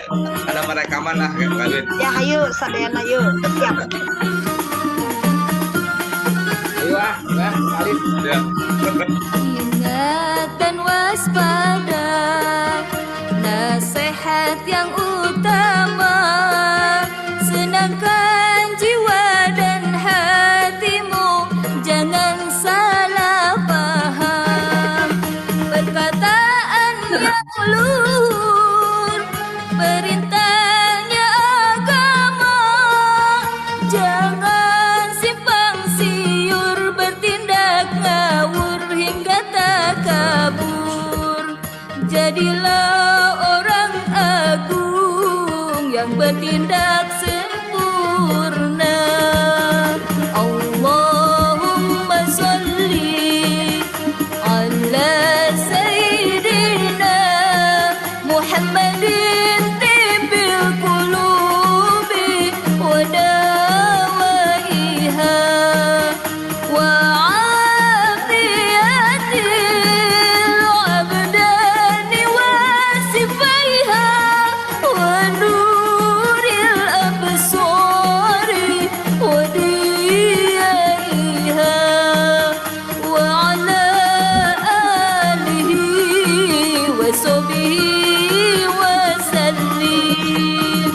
ada merekaman lah kalian. Ya ayo, sadean ayo. Siap. Ayo Alif. Ya. Ingat dan waspada, nasihat yang utama, senangkan jiwa dan hatimu, jangan salah paham. Perkataan yang luhur, perintahnya agama, jangan simpang siur, bertindak ngawur hingga takabur. Jadilah orang agung yang bertindak sempurna. Allahumma salli ala sayyidina Muhammadin tibbil qulubi wa dawaiha wa afiyatil abdani wa sifaiha wa nuril absari wa diyaiha wa ala alihi wa sahbihi wa sallim.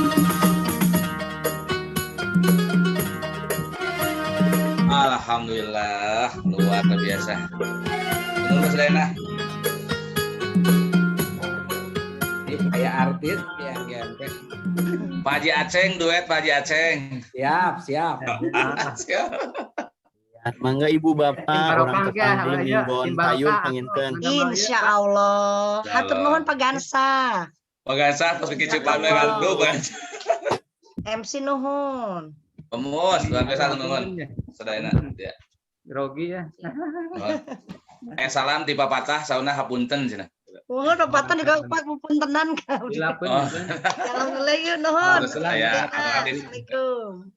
Alhamdulillah luar biasa. Menurut Selena. Ini kayak artis yang GMP. Pak Haji Aceng duet Pak Haji Aceng. Siap. Siap. Mangga ibu bapak orang Barokah ya, kepanggil ayo, minggon tim payun Barokah. panginten. Insya Allah. Hatur nuhun Pak Gansa. Pak Gansa pas kicipan dengan lu MC nuhun. Pemus luar biasa teman-teman. Sedayana ya. Grogi ya. Salam ti papatah sauna hapunten cenah. Nuhun pepatan juga Pak puntenan ka. Dilapun. Oh. Alhamdulillah yuk nuhun. Terus ya. Assalamualaikum.